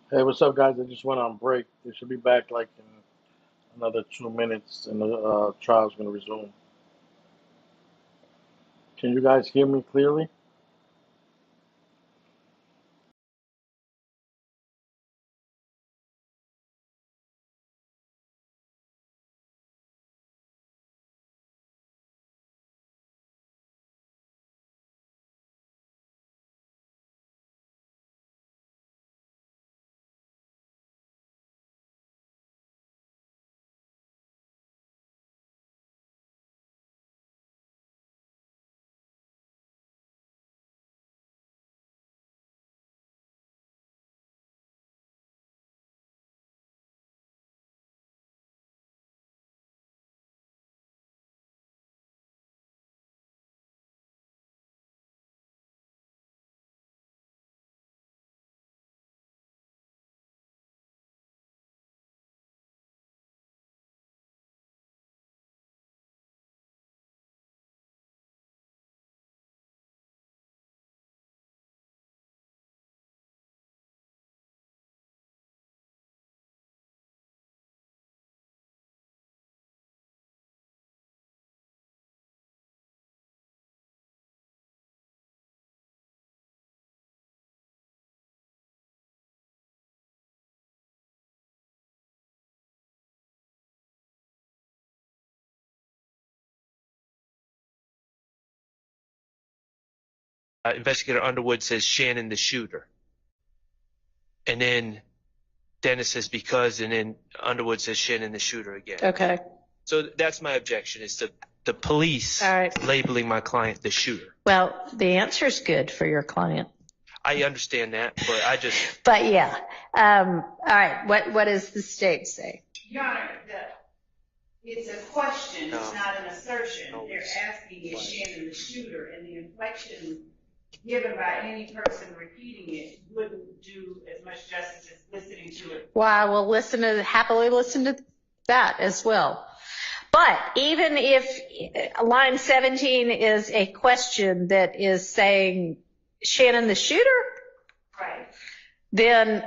Hey, what's up, guys? I just went on break. They should be back like in another 2 minutes, and the trial's going to resume. Can you guys hear me clearly? Investigator Underwood says Shannon the shooter. And then Dennis says because, and then Underwood says Shannon the shooter again. Okay. So that's my objection, is to the police labeling my client the shooter. Well, the answer's good for your client. I understand that, but I just... But yeah. All right. What does the state say? Your Honor, it's a question. It's not an assertion. They're asking is Shannon the shooter, and the inflection given by any person repeating it wouldn't do as much justice as listening to it. Well, I will happily listen to that as well. But even if line 17 is a question that is saying Shannon the shooter, right, then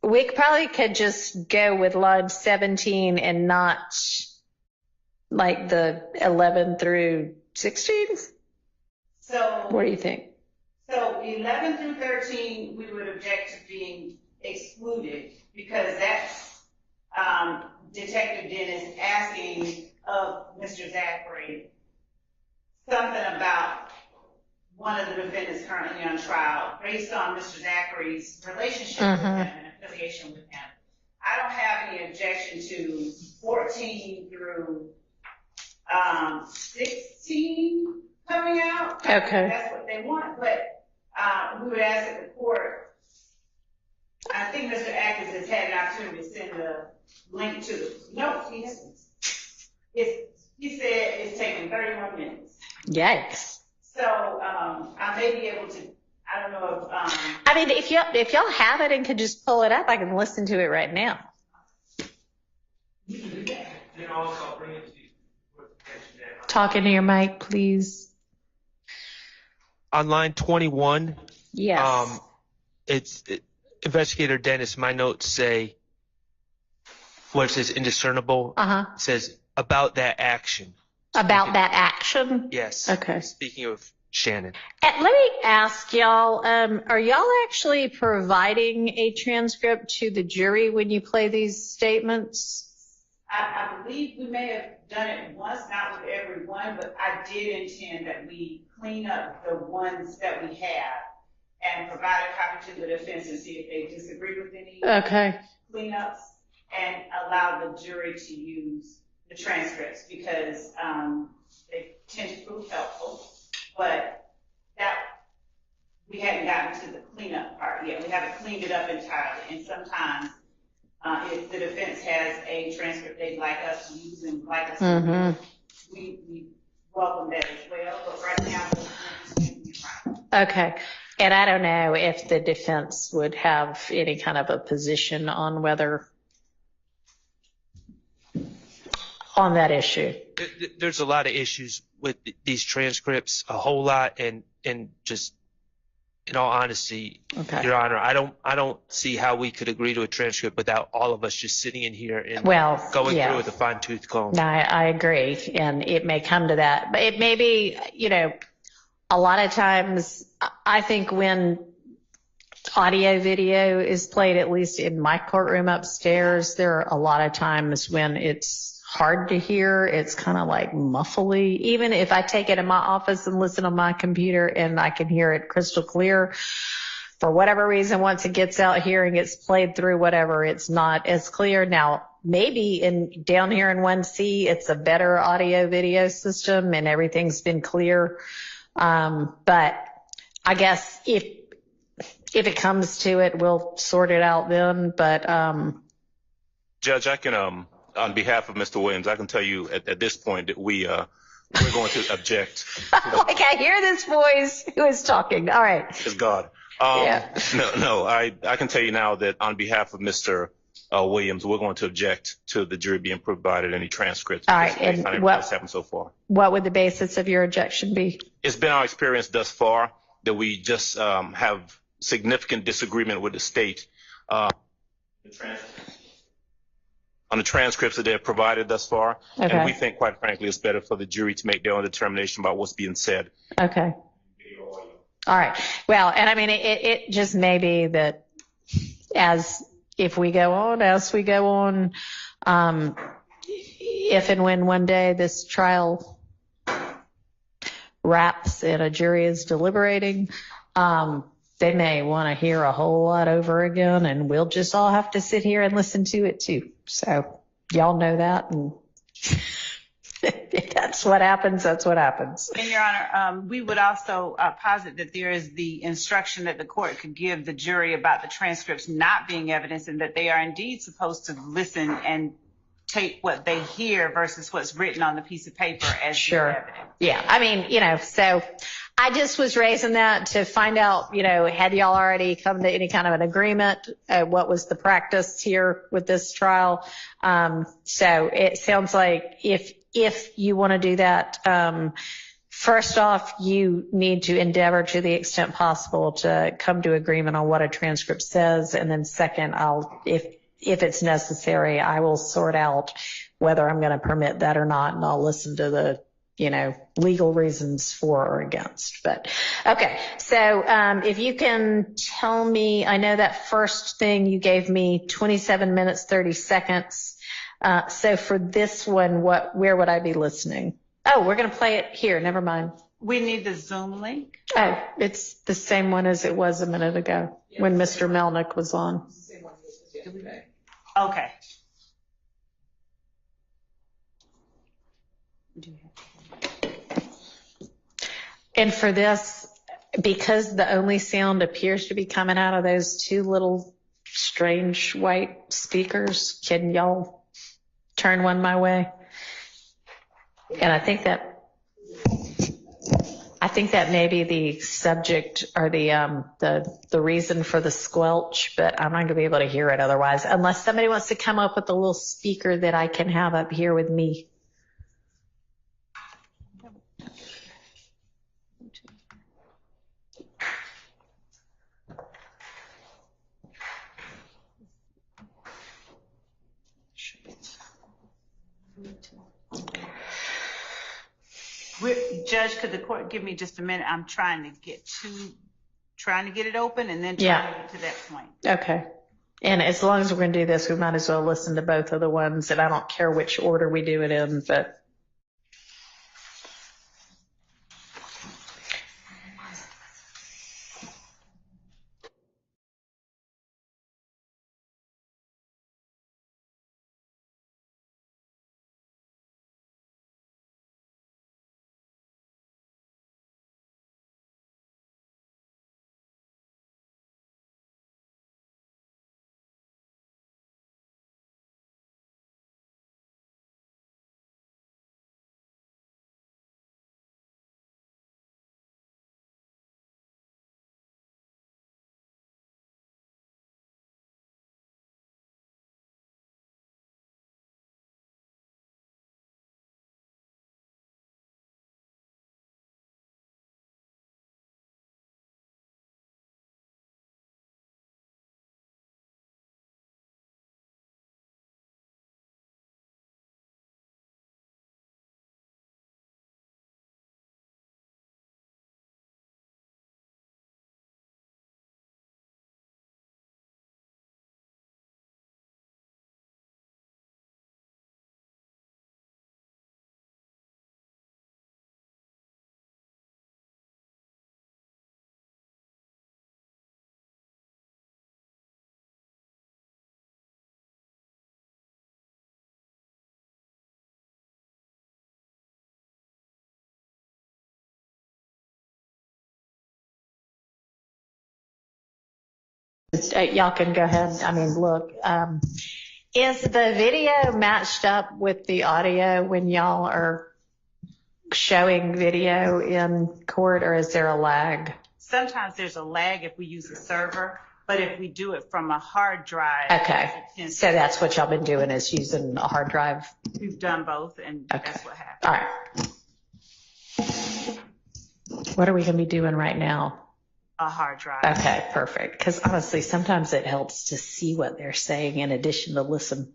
we probably could just go with line 17 and not like the 11 through 16. So what do you think? So 11 through 13, we would object to being excluded because that's Detective Dennis asking of Mr. Zachary something about one of the defendants currently on trial based on Mr. Zachary's relationship with him and affiliation with him. I don't have any objection to 14 through 16 coming out. Okay. That's what they want, but we would ask that the court, I think Mr. Atkins has had an opportunity to send a link to the, no, he hasn't. He said it's taking 31 minutes. Yikes. So I may be able to, I don't know if... I mean, if y'all have it and could just pull it up, I can listen to it right now. You can do that. Then also bring it to you. Talk into your mic, please. On line 21, Yes. Investigator Dennis, my notes say, what it says indiscernible, says about that action. About that action? Yes. Okay. Speaking of Shannon. Let me ask y'all, are y'all actually providing a transcript to the jury when you play these statements? I believe we may have done it once, not with every one, but I did intend that we clean up the ones that we have and provide a copy to the defense and see if they disagree with any cleanups and allow the jury to use the transcripts because they tend to prove helpful, but that we hadn't gotten to the cleanup part yet. We haven't cleaned it up entirely, and sometimes if the defense has a transcript they'd like us to use and like us to use, we welcome that as well. But right now, we're just okay. And I don't know if the defense would have any kind of a position on whether on that issue. There's a lot of issues with these transcripts, a whole lot, and just in all honesty, Okay. Your Honor, I don't see how we could agree to a transcript without all of us just sitting in here and Well, going yeah. through with a fine tooth comb. No, I agree. And it may come to that, but it may be, a lot of times I think when audio video is played, at least in my courtroom upstairs, there are a lot of times when it's hard to hear. It's kind of like muffly. Even if I take it in my office and listen on my computer and I can hear it crystal clear, for whatever reason, once it gets out here and gets played through, whatever, it's not as clear. Now, maybe down here in 1C, it's a better audio video system and everything's been clear. But I guess if it comes to it, we'll sort it out then. But Judge, I can on behalf of Mr. Williams, I can tell you at this point that we're going to object. like I hear this voice who is talking. All right. It's God. Yeah. No, I can tell you now that on behalf of Mr. Williams, we're going to object to the jury being provided any transcripts. All right. Based on everything that's happened so far. What would the basis of your objection be? It's been our experience thus far that we just have significant disagreement with the state on the transcripts that they have provided thus far. Okay. And we think, quite frankly, it's better for the jury to make their own determination about what's being said. Okay. All right. Well, and I mean, it just may be that as we go on, if and when one day this trial wraps and a jury is deliberating, they may want to hear a whole lot over again, and we'll just all have to sit here and listen to it too. So y'all know that, and if that's what happens, that's what happens. And Your Honor, we would also posit that there is the instruction that the court could give the jury about the transcripts not being evidence, and that they are indeed supposed to listen and take what they hear versus what's written on the piece of paper as Sure. evidence. Yeah. I mean, so I just was raising that to find out, had y'all already come to any kind of an agreement? What was the practice here with this trial? So it sounds like if you want to do that, first off, you need to endeavor to the extent possible to come to agreement on what a transcript says. And then second, if it's necessary, I will sort out whether I'm going to permit that or not. And I'll listen to the, legal reasons for or against. But okay. So, if you can tell me, I know that first thing you gave me 27 minutes, 30 seconds. So for this one, where would I be listening? Oh, we're going to play it here. Never mind. We need the Zoom link. Oh, it's the same one as it was a minute ago when Mr. Melnick was on. Okay. And for this, because the only sound appears to be coming out of those two little strange white speakers, can y'all turn one my way? And I think that may be the subject or the reason for the squelch, but I'm not going to be able to hear it otherwise, unless somebody wants to come up with a little speaker that I can have up here with me. Judge, could the court give me just a minute? I'm trying to get it open and then Yeah. trying to get to that point. Okay. And as long as we're going to do this, we might as well listen to both of the ones, and I don't care which order we do it in, but Y'all can go ahead. I mean, look, is the video matched up with the audio when y'all are showing video in court, or is there a lag? Sometimes there's a lag if we use a server, but if we do it from a hard drive. Okay, so that's what y'all been doing, is using a hard drive? We've done both, and Okay. that's what happened. All right. What are we going to be doing right now? A hard drive. Okay, perfect. Because honestly, sometimes it helps to see what they're saying in addition to listen.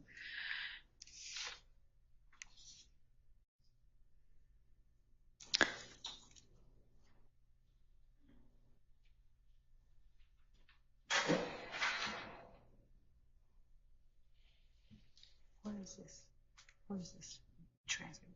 What is this? What is this? Transcript.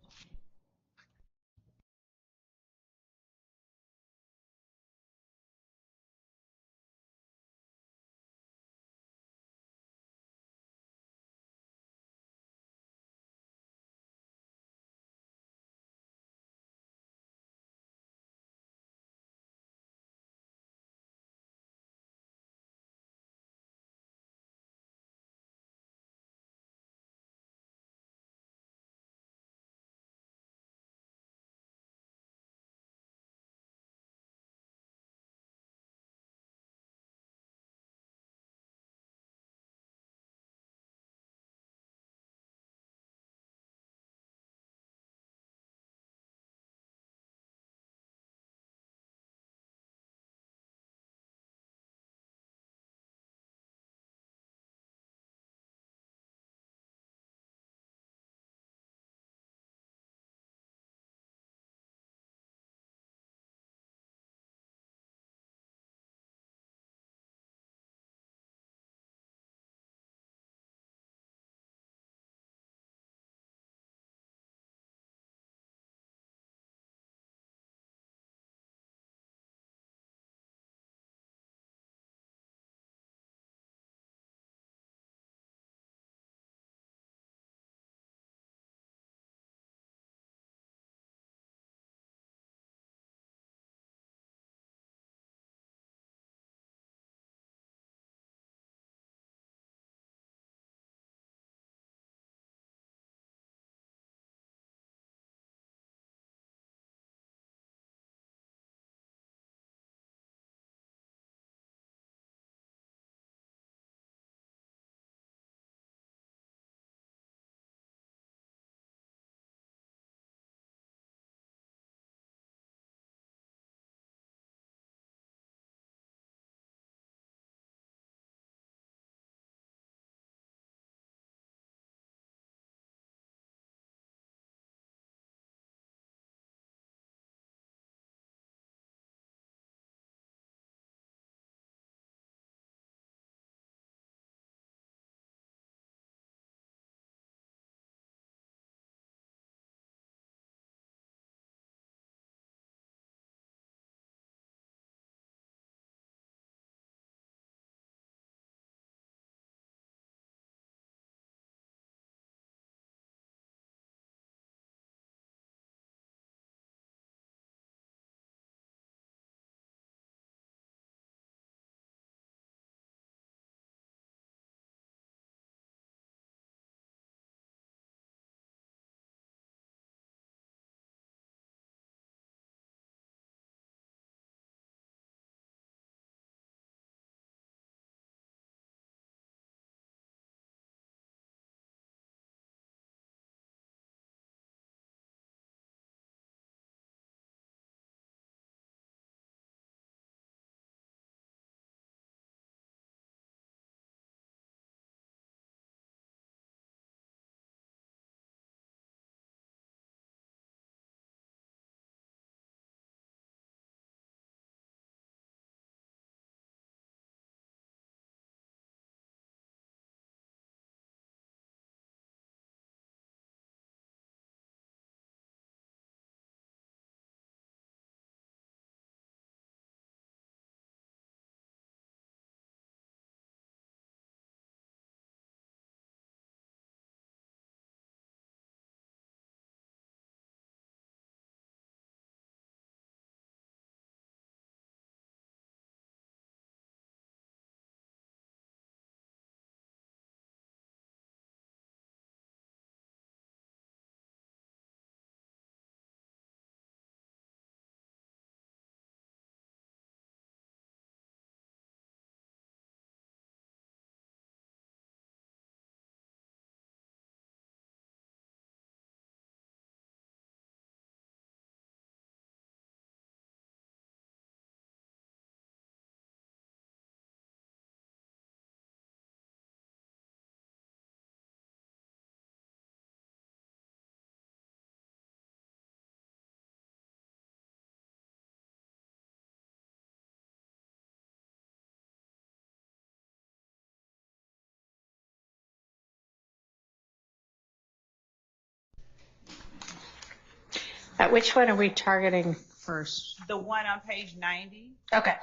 Which one are we targeting first? The one on page 90. Okay.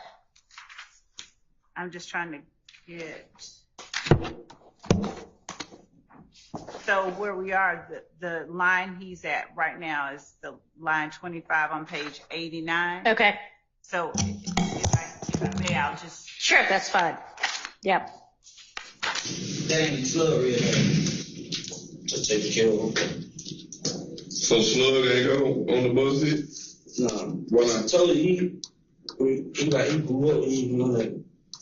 I'm just trying to get. So where we are, the line he's at right now is the line 25 on page 89. Okay. So if I may, I'll just. Sure, that's fine. Yep. That ain't Slug real just take care of him. So Slug ain't go on the bus yet? Nah. Why not? I told you he grew up, he even on that.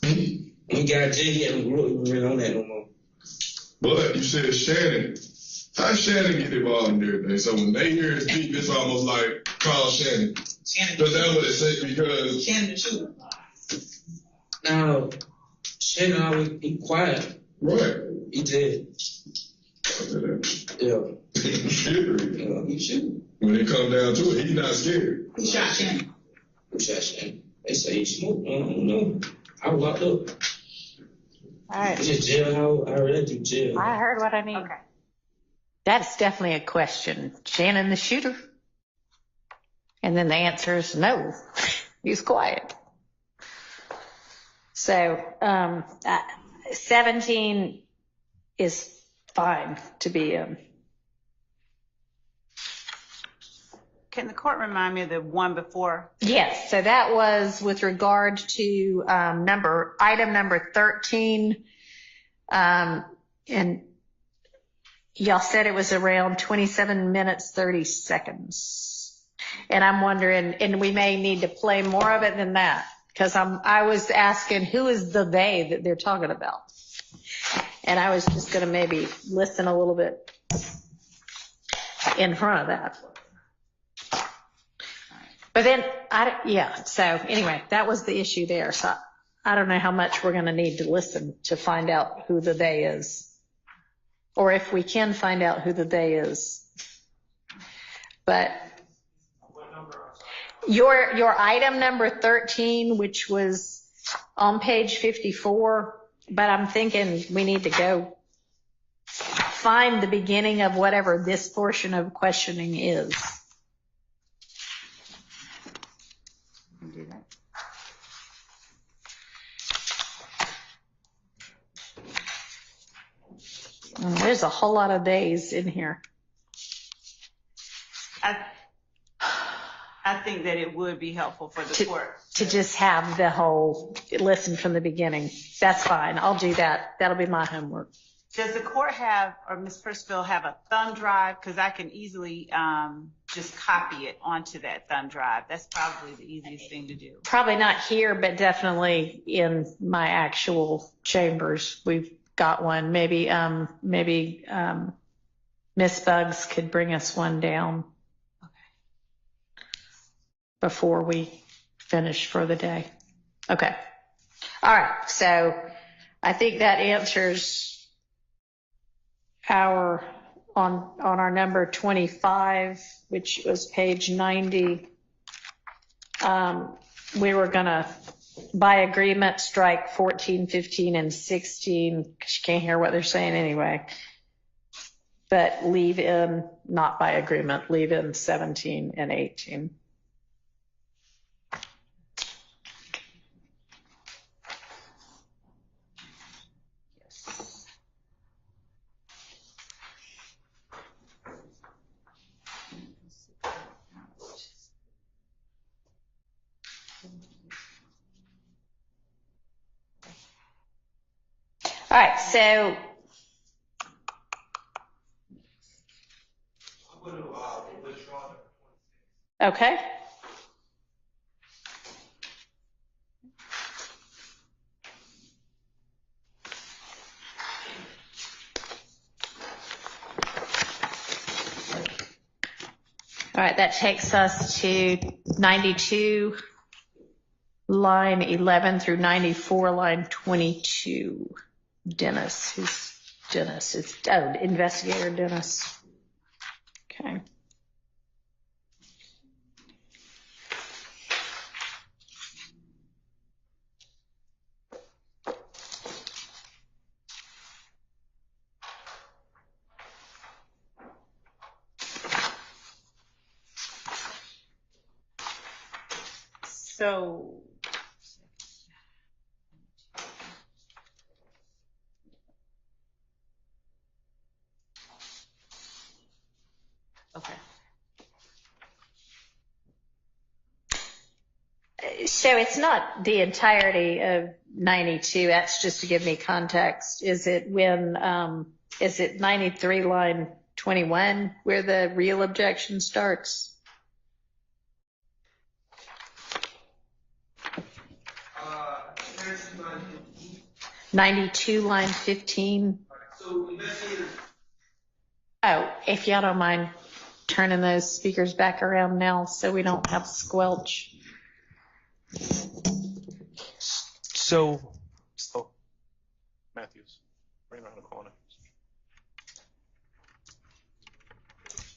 When he got jail, he hadn't grew up, he wasn't on that no more. But you said Shannon. How Shannon get involved in everything? So when they hear his beat, it's almost like call Shannon. Because that's what they say because Shannon the shooter. Now, Shannon always be quiet. right. He did. Yeah. Scared. He shoot. When it comes down to it, he's not scared. Who shot Shannon? Who shot Shannon? They say he smoked. I don't know. I was locked up. All right. It's just jailhouse. I read through jail. I heard what I need. Okay. That's definitely a question. Shannon the shooter? And then the answer is no. He's quiet. So 17 is fine to be in. Can the court remind me of the one before? Yes, so that was with regard to item number 13. And y'all said it was around 27 minutes, 30 seconds. And I'm wondering, and we may need to play more of it than that, because I was asking who is the they that they're talking about. And I was just going to maybe listen a little bit in front of that. But then, so anyway, that was the issue there. So I don't know how much we're going to need to listen to find out who the they is. Or if we can find out who the they is. But your item number 13, which was on page 54, but I'm thinking we need to go find the beginning of whatever this portion of questioning is. Do that. There's a whole lot of days in here. I think that it would be helpful for the court To just have the whole listen from the beginning. That's fine. I'll do that. That'll be my homework. Does the court have, or Ms. Percival, have a thumb drive? Because I can easily just copy it onto that thumb drive. That's probably the easiest thing to do. Probably not here, but definitely in my actual chambers. We've got one. Maybe Miss Bugs could bring us one down before we finish for the day. Okay. All right. So I think that answers on our number 25, which was page 90. We were gonna, by agreement, strike 14, 15, and 16 because you can't hear what they're saying anyway. But leave in, not by agreement, leave in 17 and 18. All right, so okay. All right, that takes us to 92, line 11 through 94, line 22. Dennis, who's Dennis? It's Investigator Dennis. Okay. So, okay. So it's not the entirety of 92. That's just to give me context. Is it 93 line 21 where the real objection starts? 92 line 15. Oh, if y'all don't mind turning those speakers back around now so we don't have squelch. So, Matthews, bring around the corner.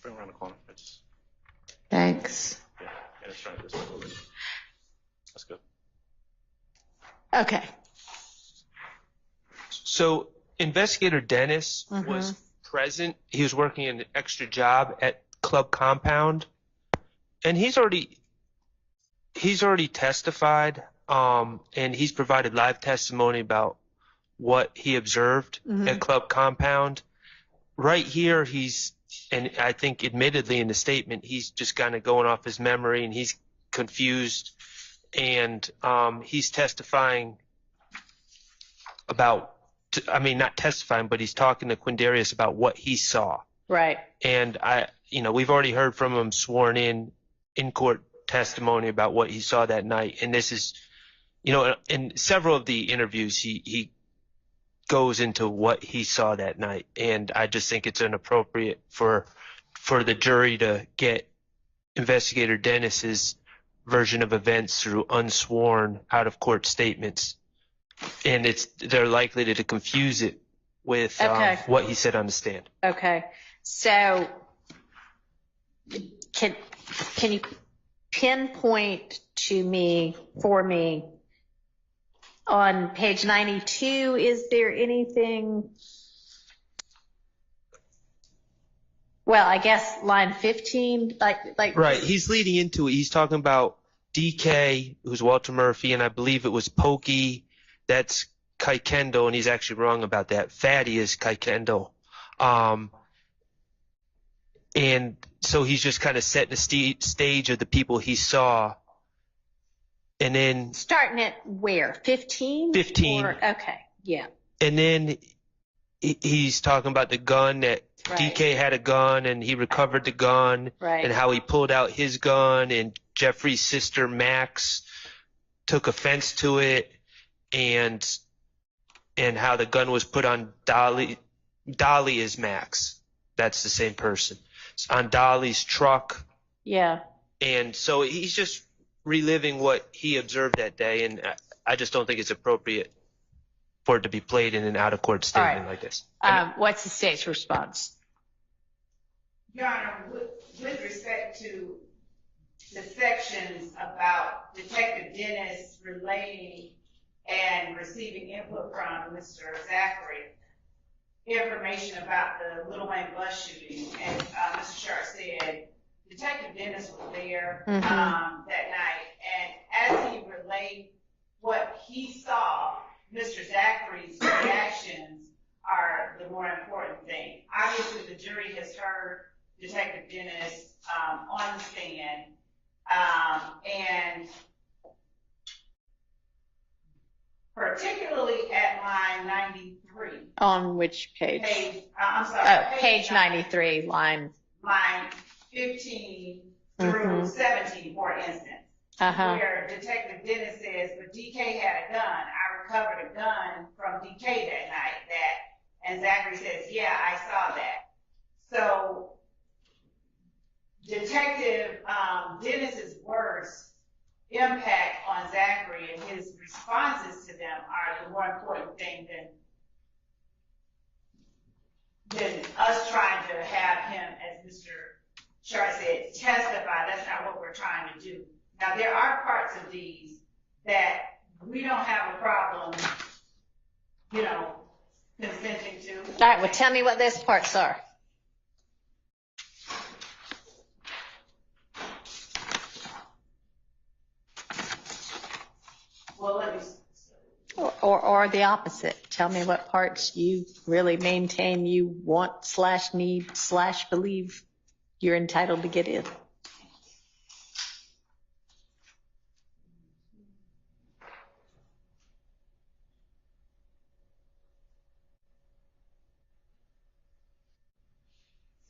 Bring around the corner. Thanks. Yeah, and it's trying this way a little bit. That's good. Okay. so Investigator Dennis was present. He was working an extra job at Club Compound, and he's already testified, and he's provided live testimony about what he observed at Club Compound. Right here, and I think admittedly in the statement, he's just kind of going off his memory and he's confused, and he's testifying about, not testifying, but he's talking to Quindarius about what he saw. Right. And we've already heard from him sworn in court testimony about what he saw that night. And this is, in several of the interviews, he goes into what he saw that night. And I just think it's inappropriate for the jury to get Investigator Dennis's version of events through unsworn, out of court statements. And they're likely to confuse it with what he said on the stand. Okay. So can you pinpoint for me on page 92, is there anything, well, I guess line 15, like right. He's leading into it. He's talking about DK, who's Walter Murphy, and I believe it was Pokey. That's Kai Kendall, and he's actually wrong about that. Fatty is Kai Kendall. And so he's just kind of setting the stage of the people he saw. And then starting at where? 15? 15. Okay. Yeah. And then he's talking about the gun, that DK had a gun and he recovered the gun, and how he pulled out his gun, and Jeffrey's sister Max took offense to it, and how the gun was put on Dolly. Dolly is Max. That's the same person. It's on Dolly's truck. Yeah. And so he's just reliving what he observed that day, and I just don't think it's appropriate for it to be played in an out-of-court statement like this. What's the state's response? Your Honor, with respect to the sections about Detective Dennis relaying and receiving input from Mr. Zachary, information about the Little Wayne bus shooting, and Mr. Sharp said Detective Dennis was there that night, and as he relayed what he saw, Mr. Zachary's reactions are the more important thing. Obviously, the jury has heard Detective Dennis on the stand, and particularly at line 93. On which page? Page 93, line 15 through 17, for instance, where Detective Dennis says, but DK had a gun. I recovered a gun from DK that night. And Zachary says, yeah, I saw that. So Detective Dennis's words impact on Zachary, and his responses to them are the more important thing than us trying to have him, as Mr. Sharp said, testify. That's not what we're trying to do. Now, there are parts of these that we don't have a problem, consenting to. All right, well, tell me what those parts are. Or the opposite. Tell me what parts you really maintain you want / need / believe you're entitled to get in.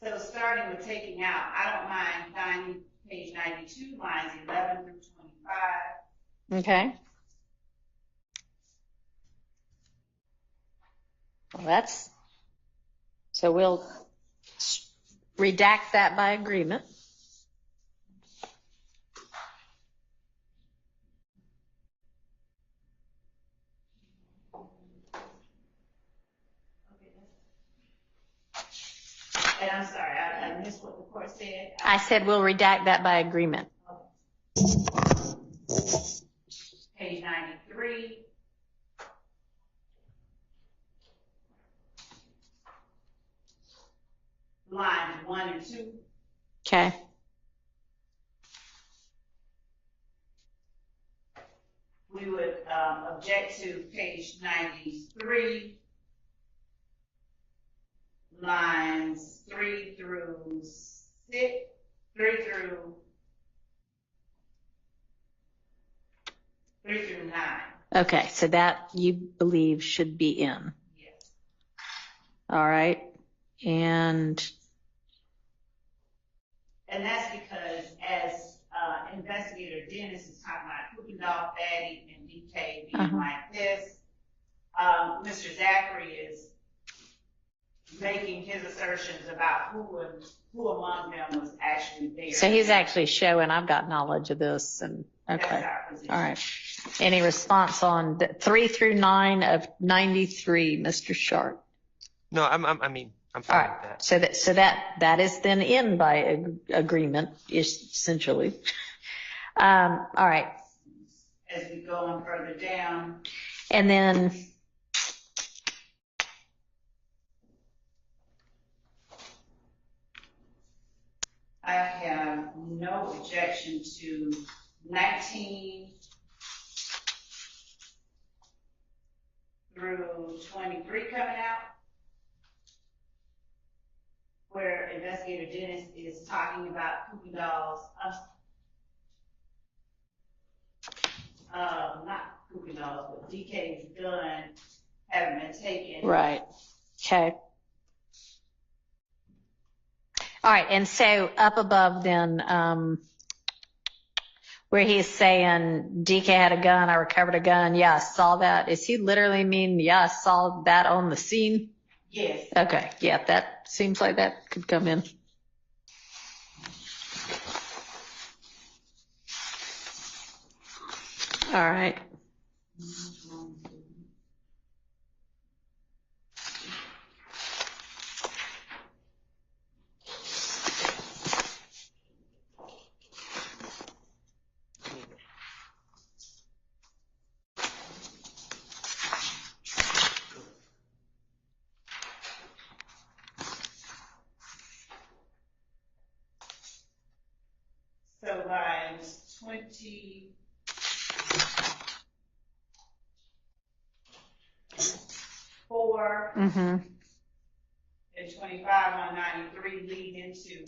So starting with taking out, I don't mind page 92, lines 11 through 25. Okay. Well, so we'll redact that by agreement. And I'm sorry, I missed what the court said. I said we'll redact that by agreement. Page 93. Lines 1 and 2. Okay. We would object to page 93, lines 3 through 9. Okay, so that you believe should be in. Yes. All right. And that's because as Investigator Dennis is talking about cooking dog fatty and DK being like this, Mr. Zachary is making his assertions about who among them was actually there. so he's actually showing I've got knowledge of this. And okay. That's our position. All right. Any response on 3 through 9 of 93, Mr. Sharp? No, I'm All fine with right. that. So that is then in by agreement, essentially. All right. As we go on further down. And then I have no objection to 19 through 23 coming out, where Investigator Dennis is talking about cooking dolls, not cooking dolls, but DK's gun having been taken. right. Okay. All right. And so up above then, where he's saying DK had a gun, I recovered a gun. Yeah, I saw that. Is he literally mean, yeah, I saw that on the scene? Yes. Okay. Yeah, that seems like that could come in. All right. So lines 24 and 25 on 93 lead into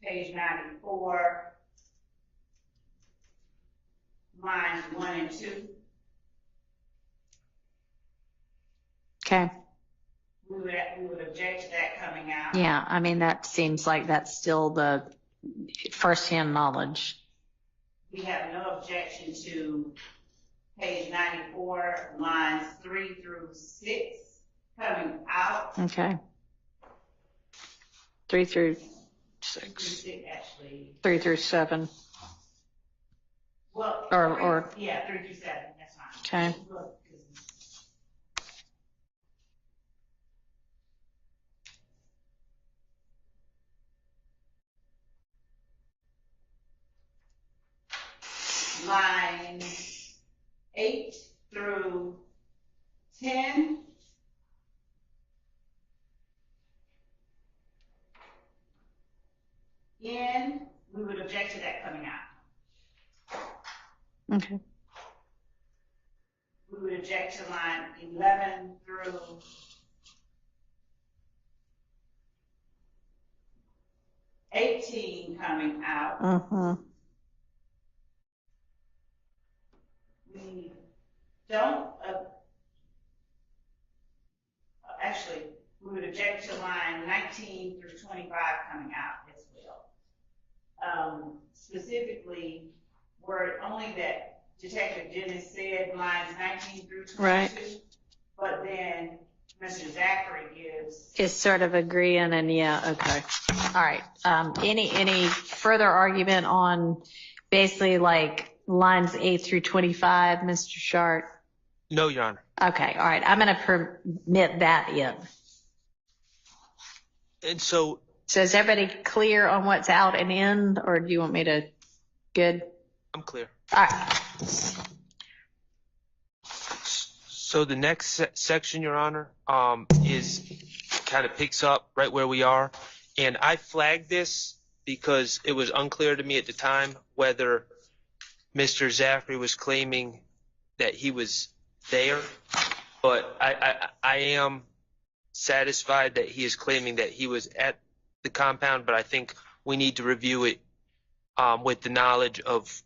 page 94, lines 1 and 2. Okay. We would object to that coming out. Yeah, I mean, that seems like that's still the firsthand knowledge. We have no objection to page 94, lines 3 through 6 coming out. Okay. 3 through 6. 3 through 7. Well, Or 3 through 7, that's fine. Okay. Lines 8 through 10. We would object to that coming out. Okay. We would object to line 11 through 18 coming out. Mm-hmm. We don't, actually, we would object to line 19 through 25 coming out as well. Specifically, were only that Detective Dennis said lines 19 through 22, Right. but then Mr. Zachary gives. Is sort of agreeing and yeah, okay. All right. Any further argument on basically like lines 8 through 25, Mr. Shart? No, Your Honor. Okay. All right. I'm going to permit that in. And so is everybody clear on what's out and in, or do you want me to? Good. I'm clear. All right. So the next section, Your Honor, is kind of picks up right where we are. And I flagged this because it was unclear to me at the time whether Mr. Zachary was claiming that he was there. But I am satisfied that he is claiming that he was at the compound, but I think we need to review it with the knowledge of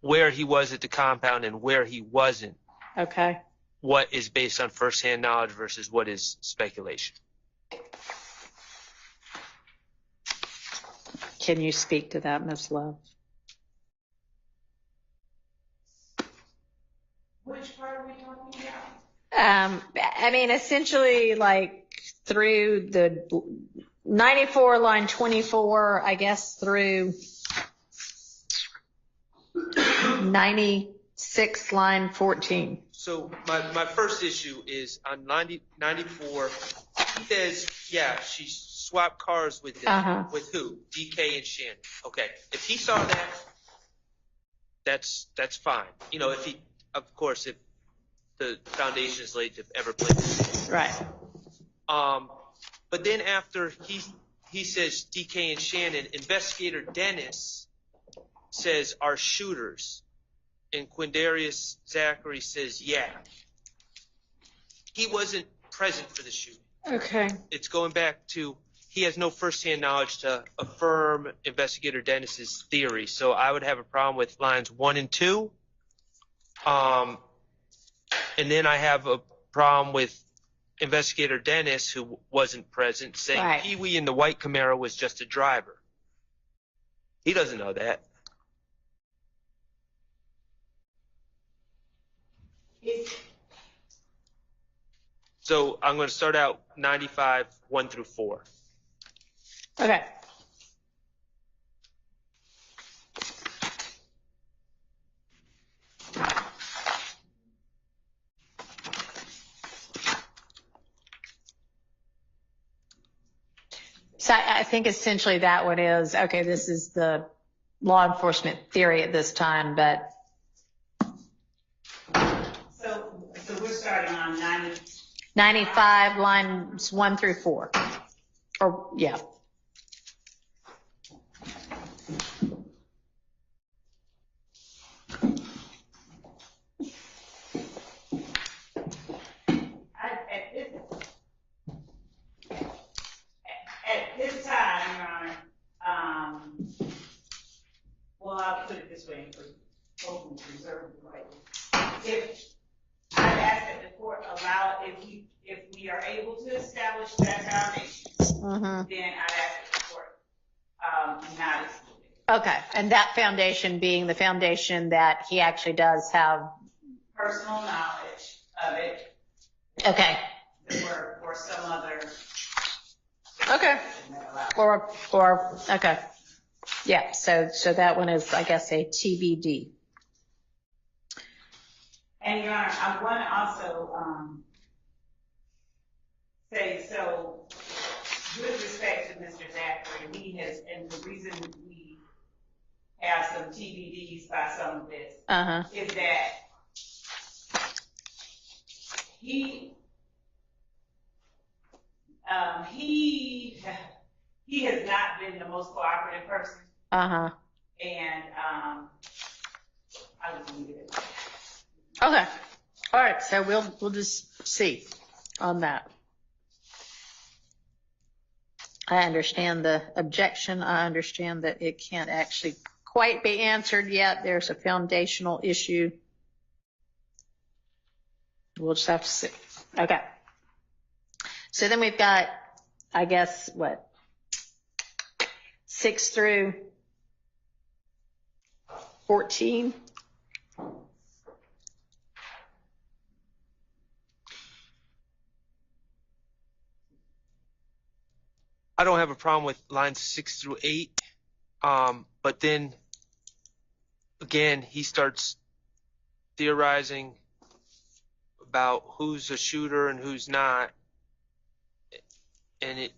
where he was at the compound and where he wasn't. Okay. What is based on firsthand knowledge versus what is speculation. Can you speak to that, Ms. Love? Which part are we talking about? I mean, essentially, like through the 94 line 24, I guess, through 96 line 14. So my first issue is on 94. He says, yeah, she swapped cars with them. Uh-huh. With who? DK and Shannon. Okay. If he saw that, that's fine. You know, if the foundation is laid to ever play this game. Right. But then after he says DK and Shannon, Investigator Dennis says our shooters, and Quindarius Zachary says yeah. He wasn't present for the shooting. Okay. It's going back to he has no firsthand knowledge to affirm Investigator Dennis's theory. So I would have a problem with lines 1 and 2. And then I have a problem with Investigator Dennis, who wasn't present, saying Right. Pee-wee in the white Camaro was just a driver. He doesn't know that. So I'm going to start out 95, 1 through 4. Okay. So I think essentially that one is, okay, this is the law enforcement theory at this time, but. So we're starting on 95 lines 1 through 4. Or, yeah. At this time, Your Honor, well, I'll put it this way for open preserve the right. If I'd ask that the court allow, if we are able to establish that foundation, then I'd ask that the court not exclude it. Okay. And that foundation being the foundation that he actually does have. Personal knowledge of it. Okay. Or some other. Okay. Or, okay. Yeah. So that one is, I guess, a TBD. And Your Honor, I want to also say, so with respect to Mr. Zachary, and the reason we have some TBDs by some of this is that he has not been the most cooperative person. And I was leave it. Okay. All right. So we'll just see on that. I understand the objection. I understand that it can't actually quite be answered yet. There's a foundational issue. We'll just have to see. Okay. So then we've got, I guess, what, 6 through 14? I don't have a problem with lines 6 through 8. But then again, he starts theorizing about who's a shooter and who's not. And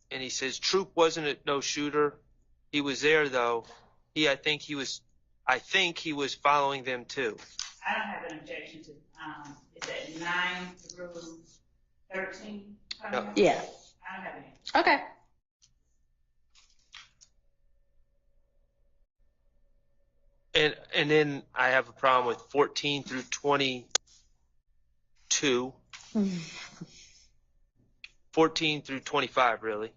he says Troop wasn't a no shooter. He was there though. I think he was following them too. I don't have an objection to, is that 9 through 13? Yep. Yeah. I don't have any. Okay. And then I have a problem with 14 through 22. 14 through 25, really.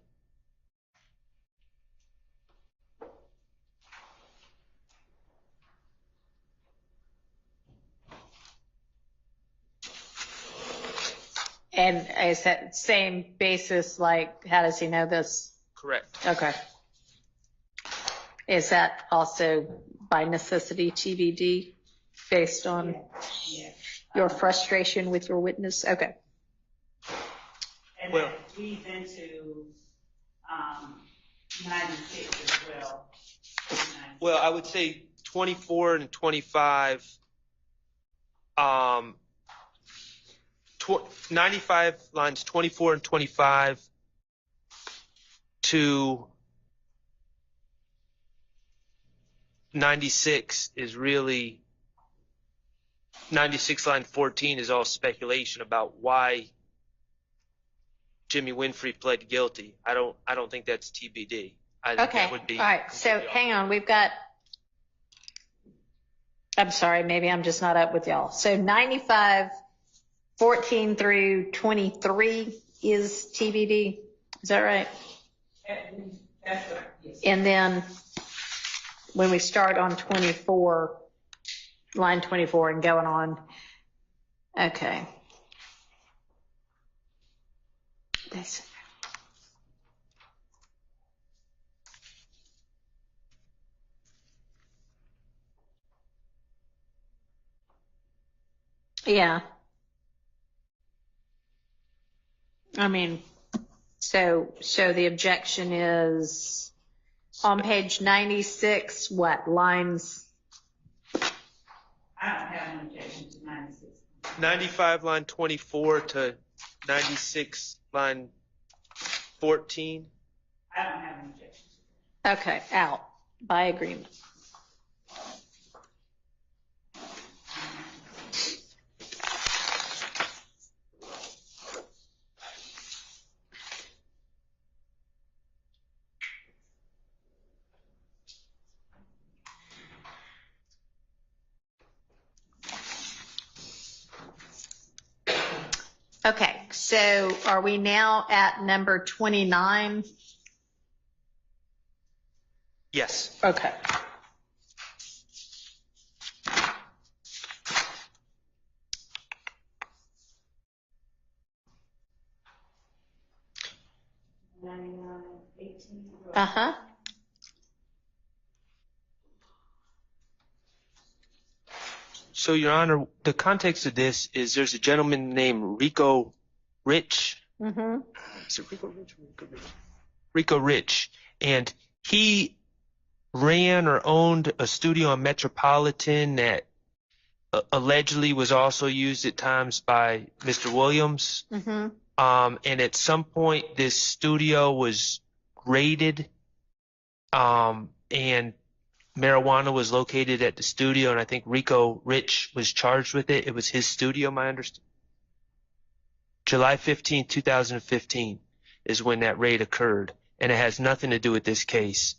And is that same basis, like, how does he know this? Correct. Okay. Is that also by necessity TBD based on your frustration with your witness? Okay. And Well- that leads into 96 as well. 96. Well, I would say 24 and 25, 95 lines 24 and 25 to 96 is really 96 line 14 is all speculation about why Jimmy Winfrey pled guilty. I don't think that's TBD. I think Okay. that would be All right. So completely hang on. We've got, I'm sorry, maybe I'm just not up with y'all. So 95, 14 through 23 is TBD. Is that right? That's right, yes. And then when we start on 24, line 24 and going on. Okay. That's, yeah. I mean, so the objection is on page 96, what, lines? I don't have an objection to 96. 95 line 24 to 96 line 14. I don't have an objection to Okay, out by agreement. Okay, so are we now at number 29? Yes. Okay. that. 99, 18. Uh-huh. So, Your Honor, the context of this is there's a gentleman named Rico Rich. Mm-hmm. Is it Rico Rich or Rico Rich? Rico Rich. And he ran or owned a studio on Metropolitan that allegedly was also used at times by Mr. Williams. Mm-hmm. And at some point, this studio was raided, and marijuana was located at the studio, and I think Rico Rich was charged with it. It was his studio, my understanding. July 15, 2015 is when that raid occurred, and it has nothing to do with this case.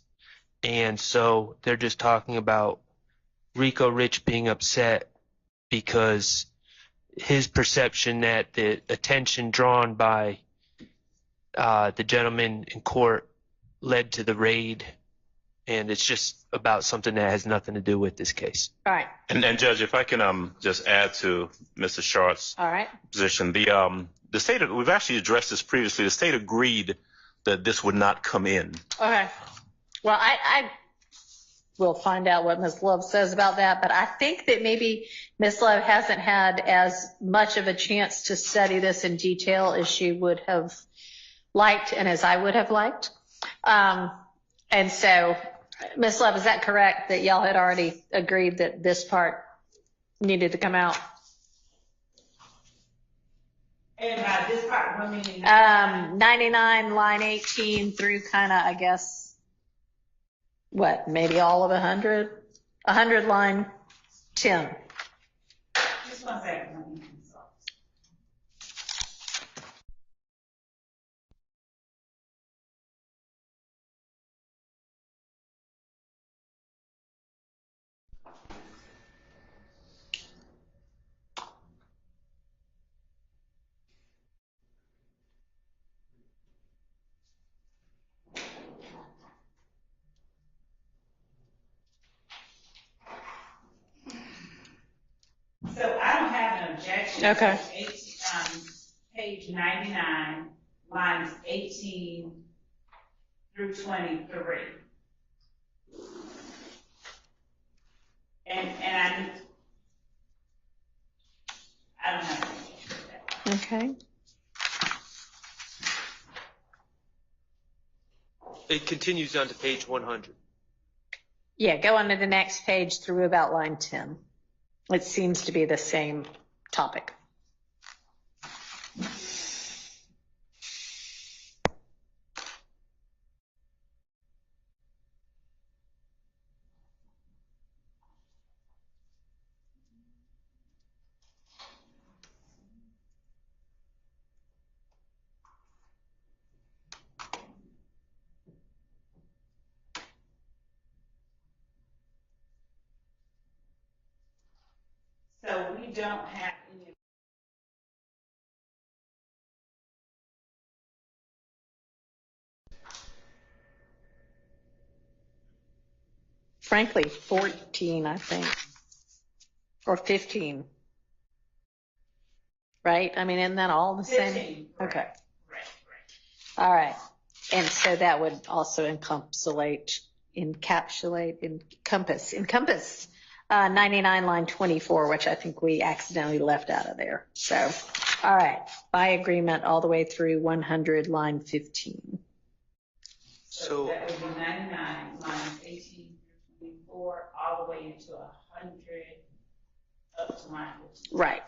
And so they're just talking about Rico Rich being upset because his perception that the attention drawn by the gentleman in court led to the raid, and it's just about something that has nothing to do with this case. All right. And Judge, if I can just add to Mr. Sharp's All right. position, the state, we've actually addressed this previously. The state agreed that this would not come in. Okay. Well, I will find out what Ms. Love says about that, but I think that maybe Ms. Love hasn't had as much of a chance to study this in detail as she would have liked and as I would have liked. And so, Ms. Love, is that correct that y'all had already agreed that this part needed to come out? And this part, what meaning? 99, line 18 through kind of, I guess, what, maybe all of 100? 100, line 10. Just one second. Let me consult. So I don't have an objection. Okay. Page 99, lines 18 through 23. And I don't have an objection with that. Okay. It continues on to page 100. Yeah, go on to the next page through about line 10. It seems to be the same topic. So we don't have any. Frankly, 14, I think, or 15. Right? I mean, isn't that all the same? 15, Okay. Right. All right. And so that would also encompass 99, line 24, which I think we accidentally left out of there. So, all right. By agreement, all the way through 100, line 15. So that would be 99, lines 18 through 24, all the way into 100, up to line 15. Right.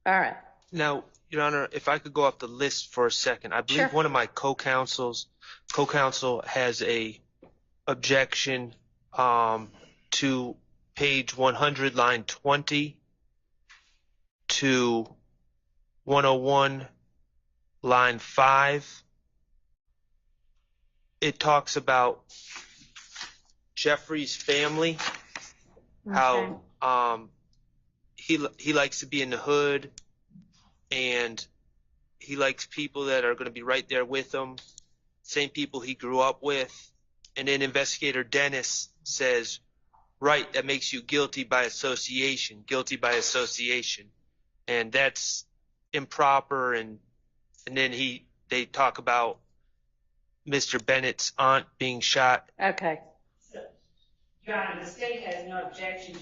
All right. Now, Your Honor, if I could go up the list for a second. I believe Sure. one of my co-counsel has a objection to page 100, line 20 to 101, line 5. It talks about Jeffrey's family, how he likes to be in the hood, and he likes people that are going to be right there with him, same people he grew up with. And then Investigator Dennis says, right, that makes you guilty by association. And that's improper. And then they talk about Mr. Bennett's aunt being shot. Okay. So, Your Honor, the state has no objection to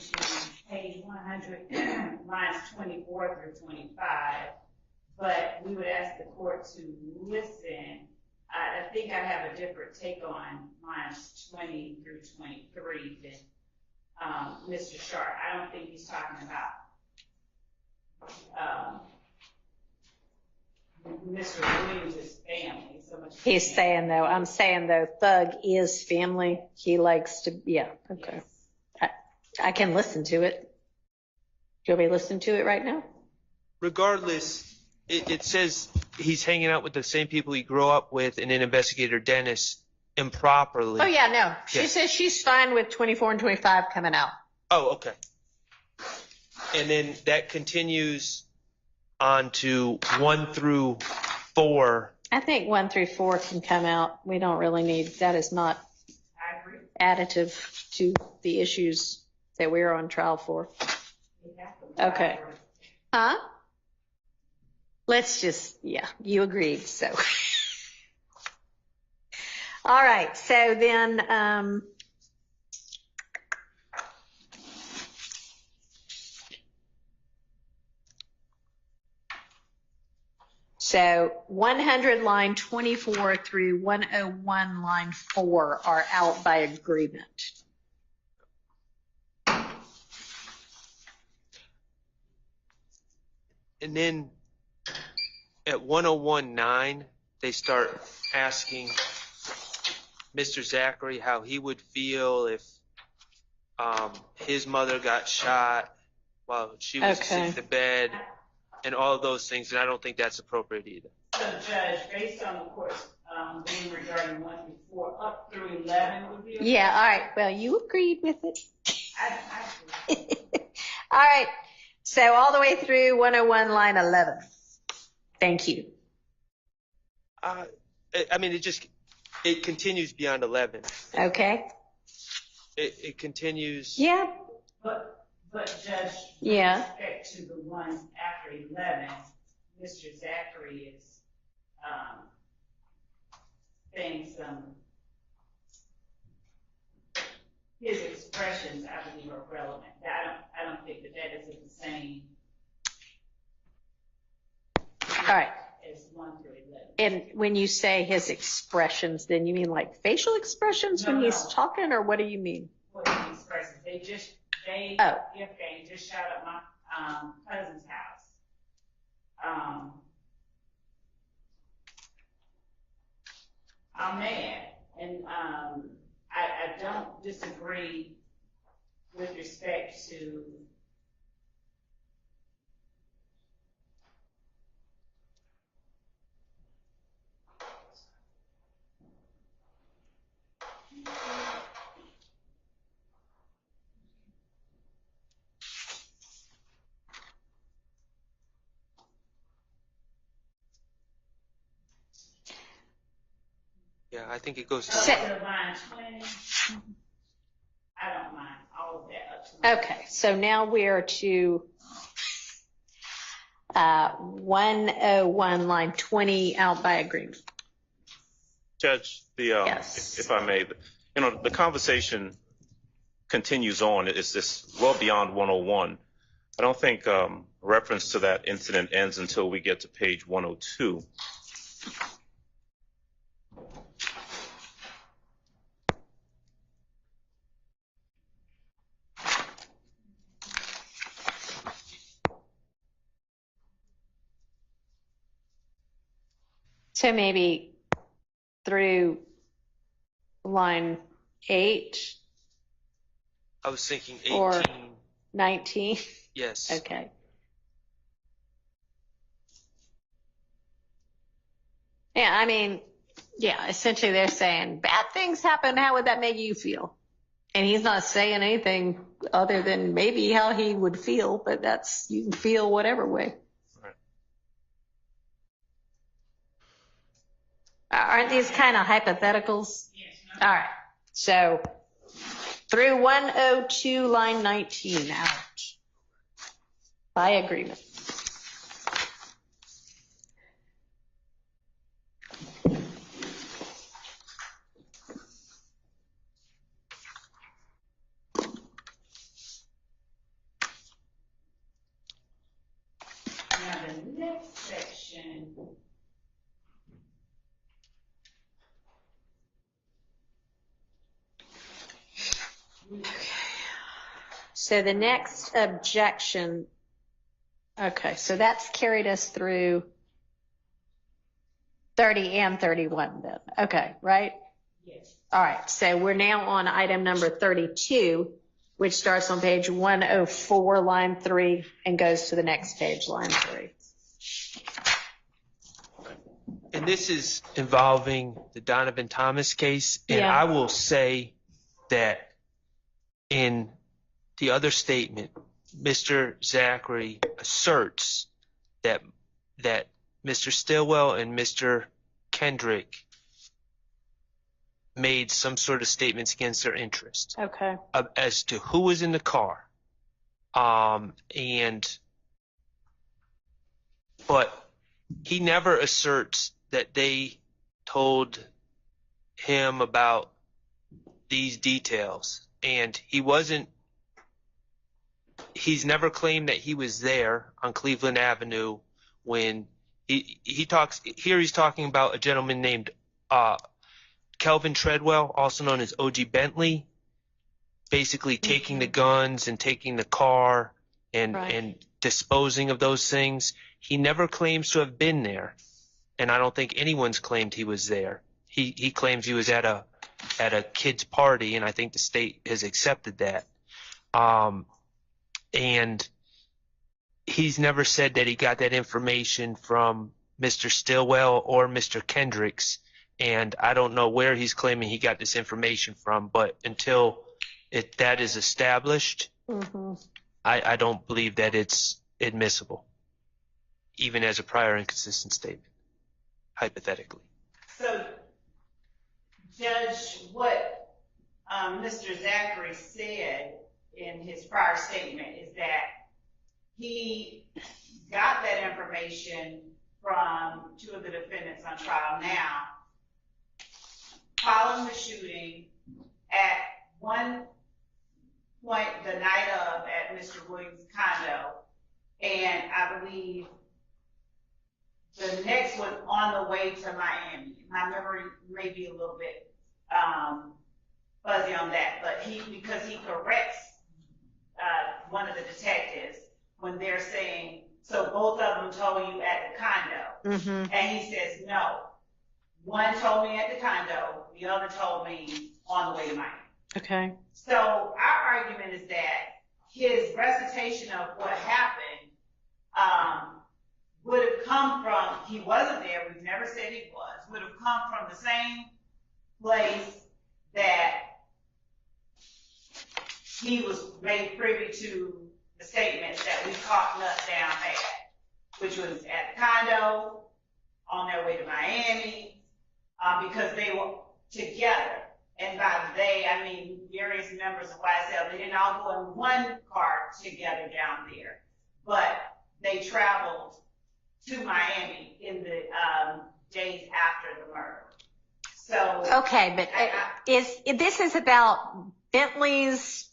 page 100, lines 24 through 25, but we would ask the court to listen. I think I have a different take on lines 20 through 23 than Mr. Sharp. I don't think he's talking about Mr. Williams' family so much. He's saying, though, I'm saying, though, Thug is family. He likes to, yeah, okay. Yes. I can listen to it. Do you want me to listen to it right now? Regardless, it says he's hanging out with the same people he grew up with, and then Investigator Dennis improperly. Oh, yeah, no. She Yeah. says she's fine with 24 and 25 coming out. Oh, okay. And then that continues on to 1 through 4. I think 1 through 4 can come out. We don't really need, that is not I agree. additive to the issues that we're on trial for. Okay. Huh? Let's just, yeah, you agreed, so. All right, so then, so 100 line 24 through 101 line 4 are out by agreement. And then at 101.9, they start asking Mr. Zachary how he would feel if his mother got shot while she was Okay. in the bed and all of those things, and I don't think that's appropriate either. So, Judge, based on the court's ruling regarding 1 through 4 up through 11 would be okay? Yeah, all right. Well, you agreed with it. I agree. All right. So all the way through 101 line 11. Thank you. I mean, it continues beyond 11. Okay. It continues. Yeah. But Judge, Yeah. with respect to the ones after 11, Mr. Zachary is saying his expressions, I believe, are relevant. I don't think that is the same All right. as 1 through 11. And when you say his expressions, then you mean like facial expressions when he's talking, or what do you mean? What he expresses, they just showed up my cousin's house. I'm mad, and I don't disagree with respect to Yeah, I think it goes to line 20. I don't mind all of that up to Okay. So now we're to 101 line 20 out by agreement. Judge, Yes. if I may, the conversation continues on. It's just well beyond 101. I don't think reference to that incident ends until we get to page 102. So maybe through line 8 I was thinking 18. or 19. Yes. Okay. Yeah, I mean, yeah, essentially they're saying bad things happen. How would that make you feel? And he's not saying anything other than maybe how he would feel, but you can feel whatever way. Right. Aren't these kind of hypotheticals? Yes. All right. So through 102 line 19 out by agreement. Now the next section. So the next objection, okay, so that's carried us through 30 and 31 then. Okay, right? Yes. All right, so we're now on item number 32, which starts on page 104, line 3, and goes to the next page, line 3. and this is involving the Donovan Thomas case, and Yeah. I will say that in the other statement, Mr. Zachary asserts that Mr. Stillwell and Mr. Kendrick made some sort of statements against their interest Okay. as to who was in the car. But he never asserts that they told him about these details, and he's never claimed that he was there on Cleveland Avenue when he talks here. He's talking about a gentleman named Kelvin Treadwell, also known as O.G. Bentley, basically taking the guns and taking the car and disposing of those things. He never claims to have been there, and I don't think anyone's claimed he was there. He claims he was at a kid's party, and I think the state has accepted that. And he's never said that he got that information from Mr. Stillwell or Mr. Kendricks, and I don't know where he's claiming he got this information from, but until that is established, I don't believe that it's admissible, even as a prior inconsistent statement, hypothetically. So, Judge, what Mr. Zachary said in his prior statement is that he got that information from two of the defendants on trial now, following the shooting at one point the night of at Mr. Williams' condo, and I believe the next was on the way to Miami. My memory may be a little bit fuzzy on that, but because he corrects one of the detectives when they're saying, so both of them told you at the condo. And he says, no. One told me at the condo, the other told me on the way to Miami. Okay. So our argument is that his recitation of what happened would have come from, he wasn't there, we've never said he was, would have come from the same place that he was made privy to the statements that we caught Nuts down at, which was at the condo, on their way to Miami, because they were together. And by they, I mean various members of YSL. They didn't all go in one car together down there, but they traveled to Miami in the days after the murder. So Okay, but this is about Bentley's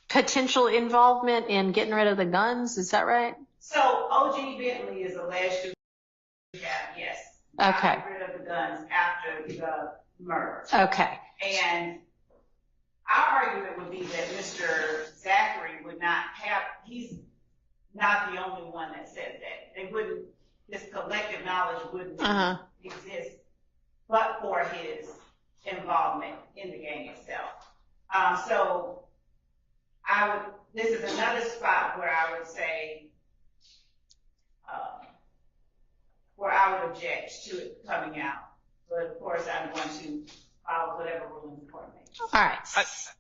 potential involvement in getting rid of the guns? Is that right? So O.G. Bentley is alleged to have, yes, Okay. gotten rid of the guns after the murder. Okay. And our argument would be that Mr. Zachary would not have, he's not the only one that said that. They wouldn't, this collective knowledge wouldn't exist but for his involvement in the gang itself. So this is another spot where I would say, where I would object to it coming out. But of course, I'm going to follow whatever ruling the court makes. All right.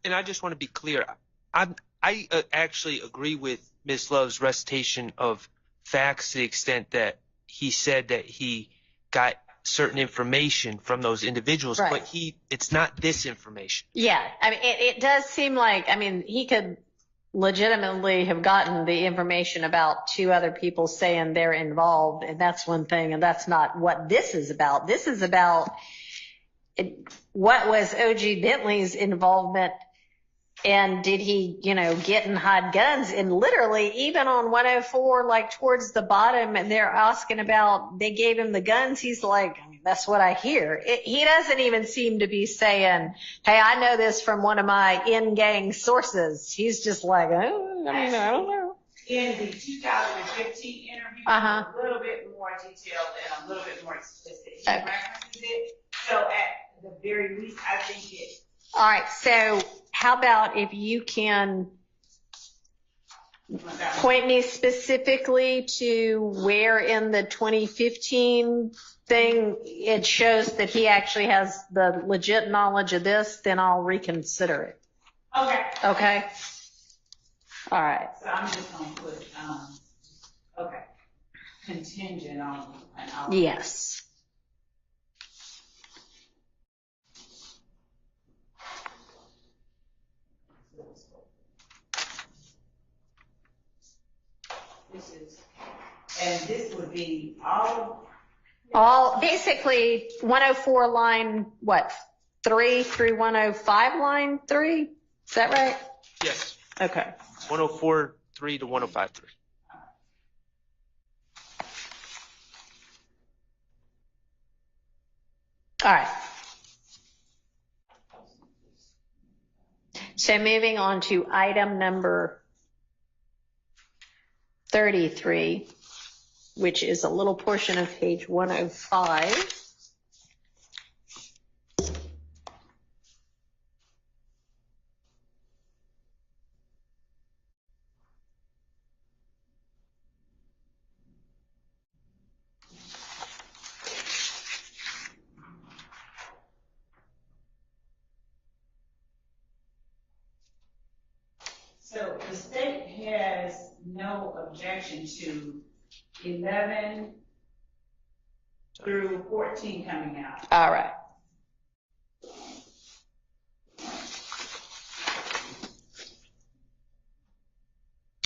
And I just want to be clear. I actually agree with Ms. Love's recitation of facts to the extent that he said that he got certain information from those individuals, Right. but it's not this information. Yeah. I mean, it does seem like, I mean, he could legitimately have gotten the information about two other people saying they're involved, and that's one thing, and that's not what this is about. This is about what was O.G. Bentley's involvement, and did he, get and hide guns? And literally, even on 104, like towards the bottom, and they're asking about, they gave him the guns, he's like, that's what I hear. He doesn't even seem to be saying, hey, I know this from one of my in-gang sources. He's just like, I don't know. In the 2015 interview, a little bit more detailed and a little bit more explicit. He references it. So at the very least, I think it. All right. So how about if you can You want that one? Point me specifically to where in the 2015 thing it shows that he actually has the legit knowledge of this, then I'll reconsider it. Okay. Okay? All right. So I'm just gonna put, okay, contingent on an offer. Yes. And this would be all. All, basically 104 line, what, 3 through 105 line 3? Is that right? Yes. Okay. 104.3 to 105.3. All right. So moving on to item number 33, which is a little portion of page 105. So the state has no objection to 11 through 14 coming out. All right.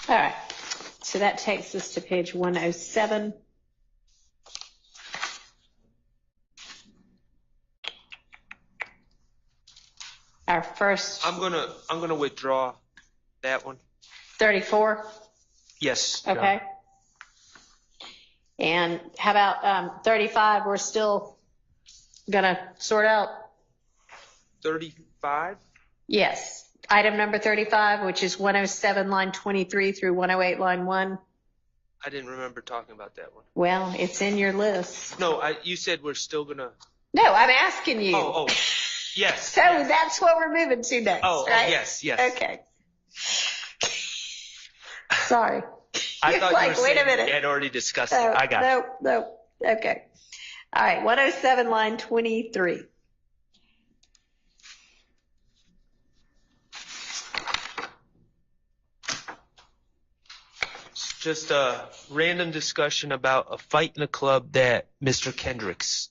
All right. So that takes us to page 107. Our first I'm gonna withdraw that one. 34. Yes. Okay. And how about 35? We're still gonna sort out. 35. Yes. Item number 35, which is 107 line 23 through 108 line 1. I didn't remember talking about that one. Well, it's in your list. No, you said we're still gonna. No, I'm asking you. Oh, yes. So that's what we're moving to next, right? Yes. Okay. Sorry. I thought like, you were saying wait a minute. we had already discussed it. I got it. No. Okay. All right. 107 line 23. Just a random discussion about a fight in a club that Mr. Kendricks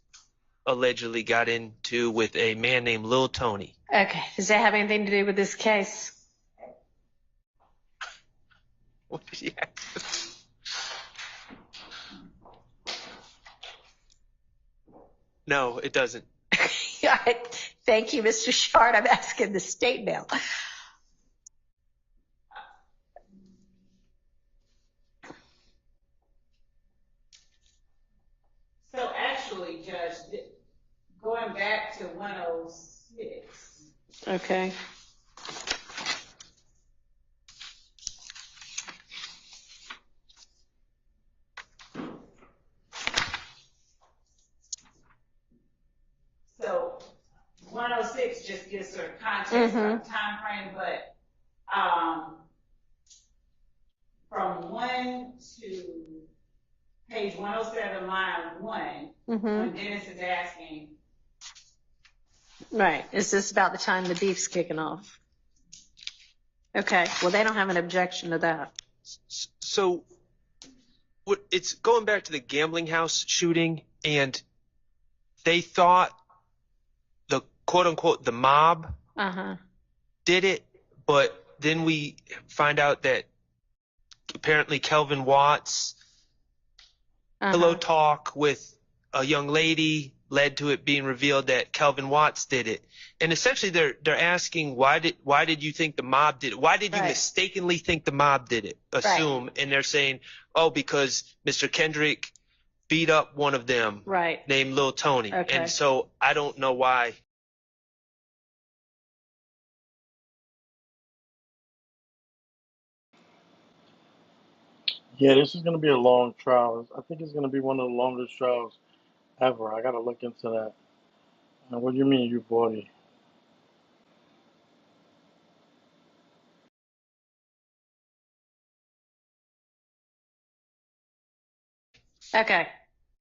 allegedly got into with a man named Lil Tony. Okay. Does that have anything to do with this case? Yeah. No, it doesn't. All right. Thank you, Mr. Shard. I'm asking the state now. So actually, Judge, going back to 106. Okay. So 106 just gives sort of context of the time frame, but from 1 to page 107, line 1, when Dennis is asking. Right. Is this about the time the beef's kicking off? Okay. Well, they don't have an objection to that. So it's going back to the gambling house shooting, and they thought the quote unquote the mob did it, but then we find out that apparently Kelvin Watts pillow talk with a young lady led to it being revealed that Kelvin Watts did it. And essentially they're asking, why did you think the mob did it? Why did you mistakenly think the mob did it? Assume. Right. And they're saying, oh, because Mr. Kendrick beat up one of them named Lil Tony. Okay. And so I don't know why. Yeah, this is going to be a long trial. I think it's going to be one of the longest trials ever. I got to look into that. And what do you mean, you bought it? Okay.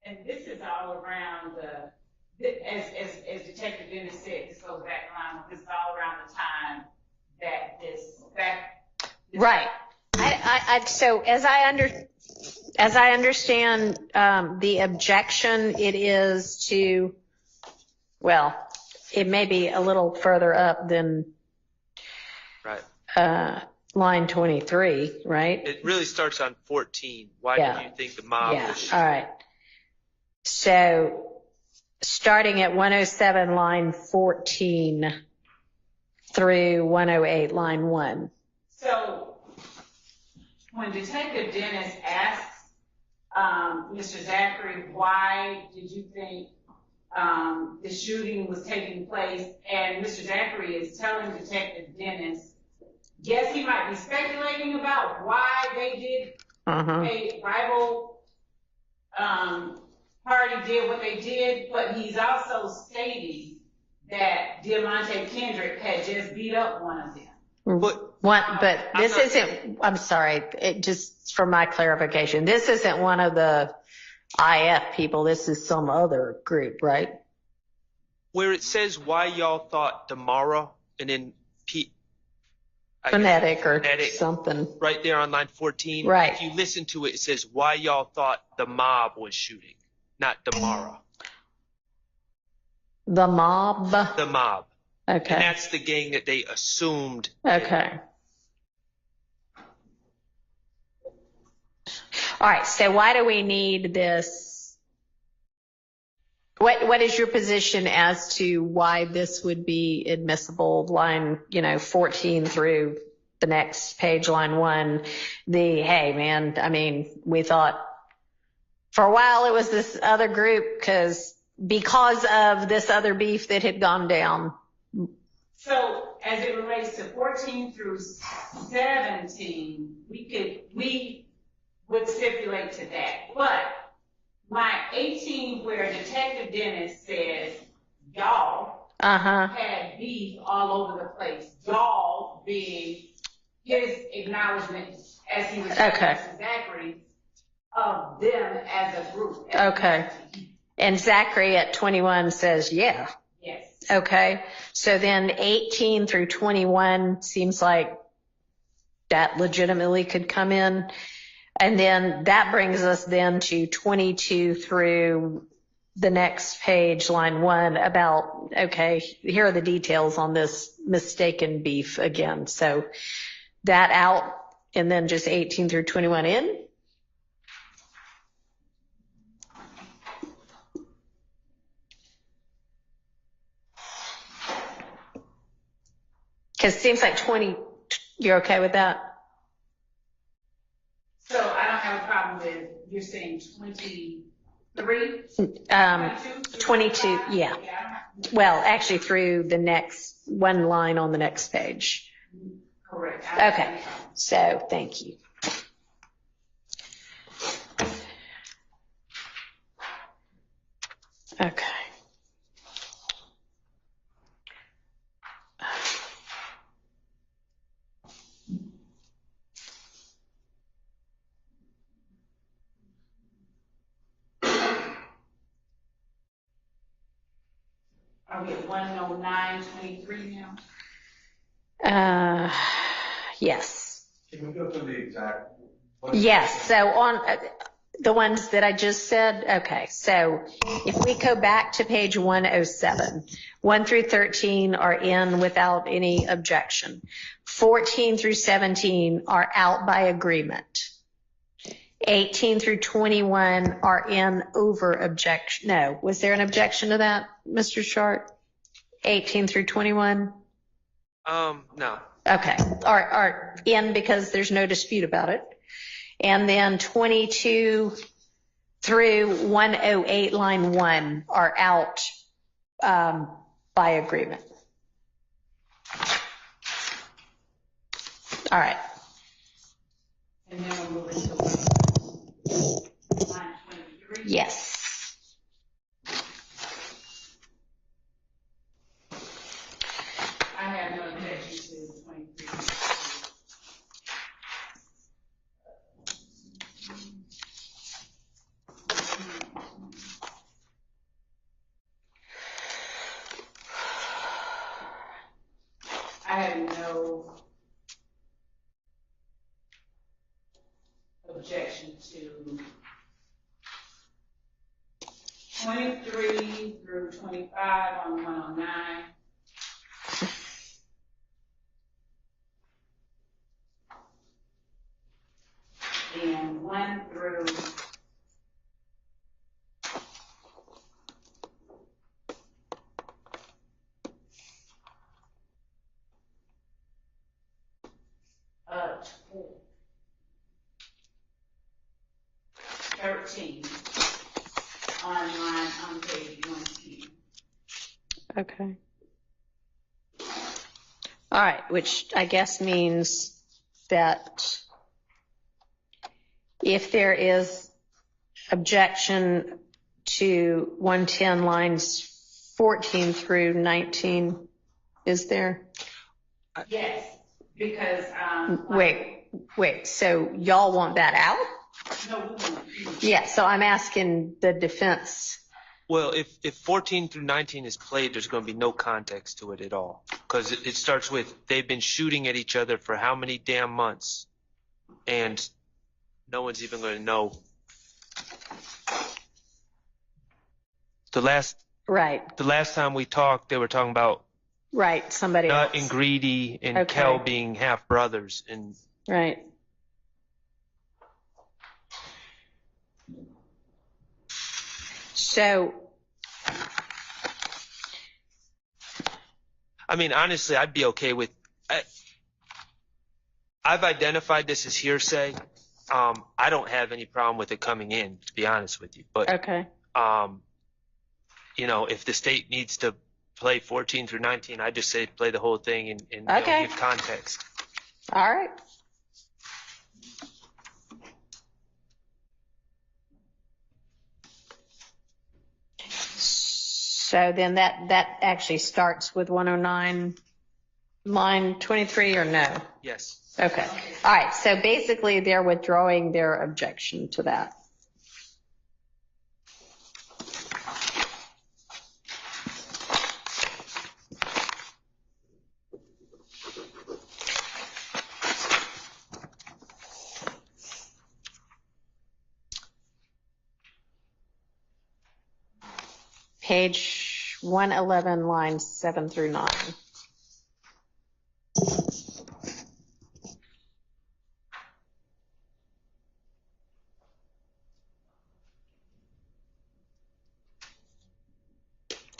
And this is all around as Detective Dennis said, this goes back around, this is all around the time that this Right. So as I understand the objection, it is to, well, it may be a little further up than Right. line 23, right? It really starts on 14. Why Yeah. do you think the mob Yeah. was shooting? All right. So starting at 107, line 14 through 108, line 1. So when Detective Dennis asks Mr. Zachary, why did you think the shooting was taking place? And Mr. Zachary is telling Detective Dennis, yes, he might be speculating about why they did a rival party did what they did, but he's also stating that Diamante Kendrick had just beat up one of them. But this isn't, I'm sorry, just for my clarification, this isn't one of the IF people, this is some other group, right? Where it says why y'all thought tomorrow, and then Phonetic or something. Right there on line 14. Right. If you listen to it, it says why y'all thought the mob was shooting, not tomorrow. The mob? The mob. Okay. And that's the gang that they assumed. Okay. All right. So why do we need this? What is your position as to why this would be admissible? Line, 14 through the next page, line 1. Hey man, I mean, we thought for a while it was this other group because of this other beef that had gone down. So as it relates to 14 through 17, we would stipulate to that. But my 18, where Detective Dennis says y'all had beef all over the place, y'all being his acknowledgement as he was telling Mr. Zachary of them as a group. Okay. And Zachary at 21 says, yeah. Yes. Okay. So then 18 through 21 seems like that legitimately could come in. And then that brings us then to 22 through the next page, line 1, about, okay, here are the details on this mistaken beef again. So that out, and then just 18 through 21 in. Because it seems like 20, you're okay with that? So I don't have a problem with, you're saying 23? 22, yeah. Well, actually through the next one line on the next page. Correct. Okay, so thank you. Okay. Are we at 109:23 now? now? Yes. Can we go through the exact? Yes, so on the ones that I just said, okay, so if we go back to page 107, 1 through 13 are in without any objection. 14 through 17 are out by agreement. 18 through 21 are in over objection. No, was there an objection to that, Mr. Sharp? 18 through 21? No. Okay, are in because there's no dispute about it. And then 22 through 108, line 1 are out by agreement. All right. And then we'll move into line 23. Yes. I have no objection to 23. 23 through 25 on 109. And 1 through 13 on page 110. Okay. All right, which I guess means that if there is objection to 110 lines 14 through 19, is there? Yes, because Wait, so y'all want that out? no, we won't. Yeah, so I'm asking the defense. Well, if 14 through 19 is played, there's going to be no context to it at all. Because it starts with, they've been shooting at each other for how many damn months? And no one's even going to know. The last time we talked, they were talking about Right, somebody Nut else. and Greedy and Okay. Kel being half brothers. And Right. So, I mean, honestly, I'd be okay with. I've identified this as hearsay. I don't have any problem with it coming in, to be honest with you. But okay. you know, if the state needs to play 14 through 19, I just say play the whole thing and Okay. give context. All right. So then that actually starts with 109, line 23, or no? Yes. Okay. All right. So basically, they're withdrawing their objection to that. Page 111, lines 7 through 9.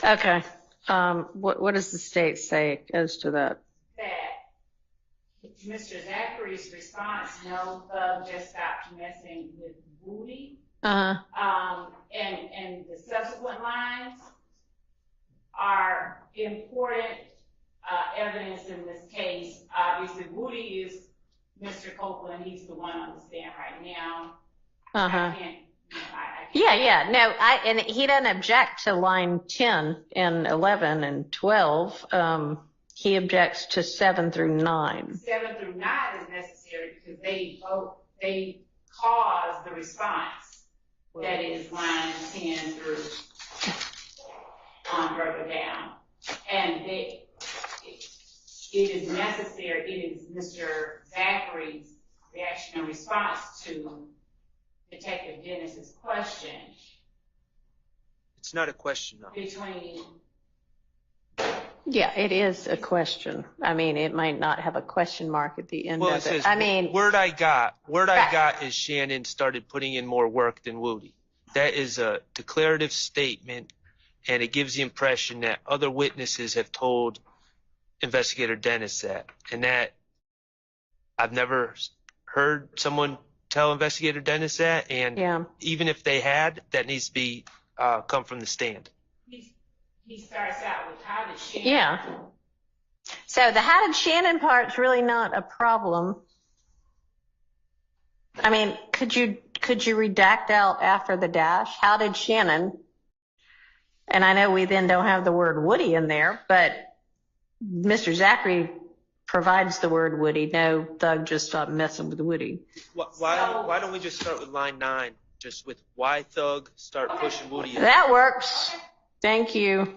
Okay. What does the state say as to that? That Mr. Zachary's response, no, Thug just stopped messing with Booty. And the subsequent lines are important evidence in this case. Obviously, Booty is Mr. Copeland. He's the one on the stand right now. I can't. Yeah. No, and he doesn't object to line 10 and 11 and 12. He objects to 7 through 9. 7 through 9 is necessary because they cause the response. That is line 10 through further down. And it is necessary, it is Mr. Zachary's reaction and response to Detective Dennis's question. It's not a question, though. Between. Yeah, it is a question. I mean, it might not have a question mark at the end Well, of it says, I mean, word I got is Shannon started putting in more work than Woody. That is a declarative statement, and it gives the impression that other witnesses have told Investigator Dennis that, and that I've never heard someone tell Investigator Dennis that, and even if they had, that needs to be come from the stand. He starts out with how did Shannon. Yeah. So the how did Shannon part's really not a problem. I mean, could you redact out after the dash? How did Shannon? And I know we then don't have the word Woody in there, but Mr. Zachary provides the word Woody. No, Thug just stopped messing with Woody. Why don't we just start with line 9, just with why Thug start pushing Woody in? That works. Thank you.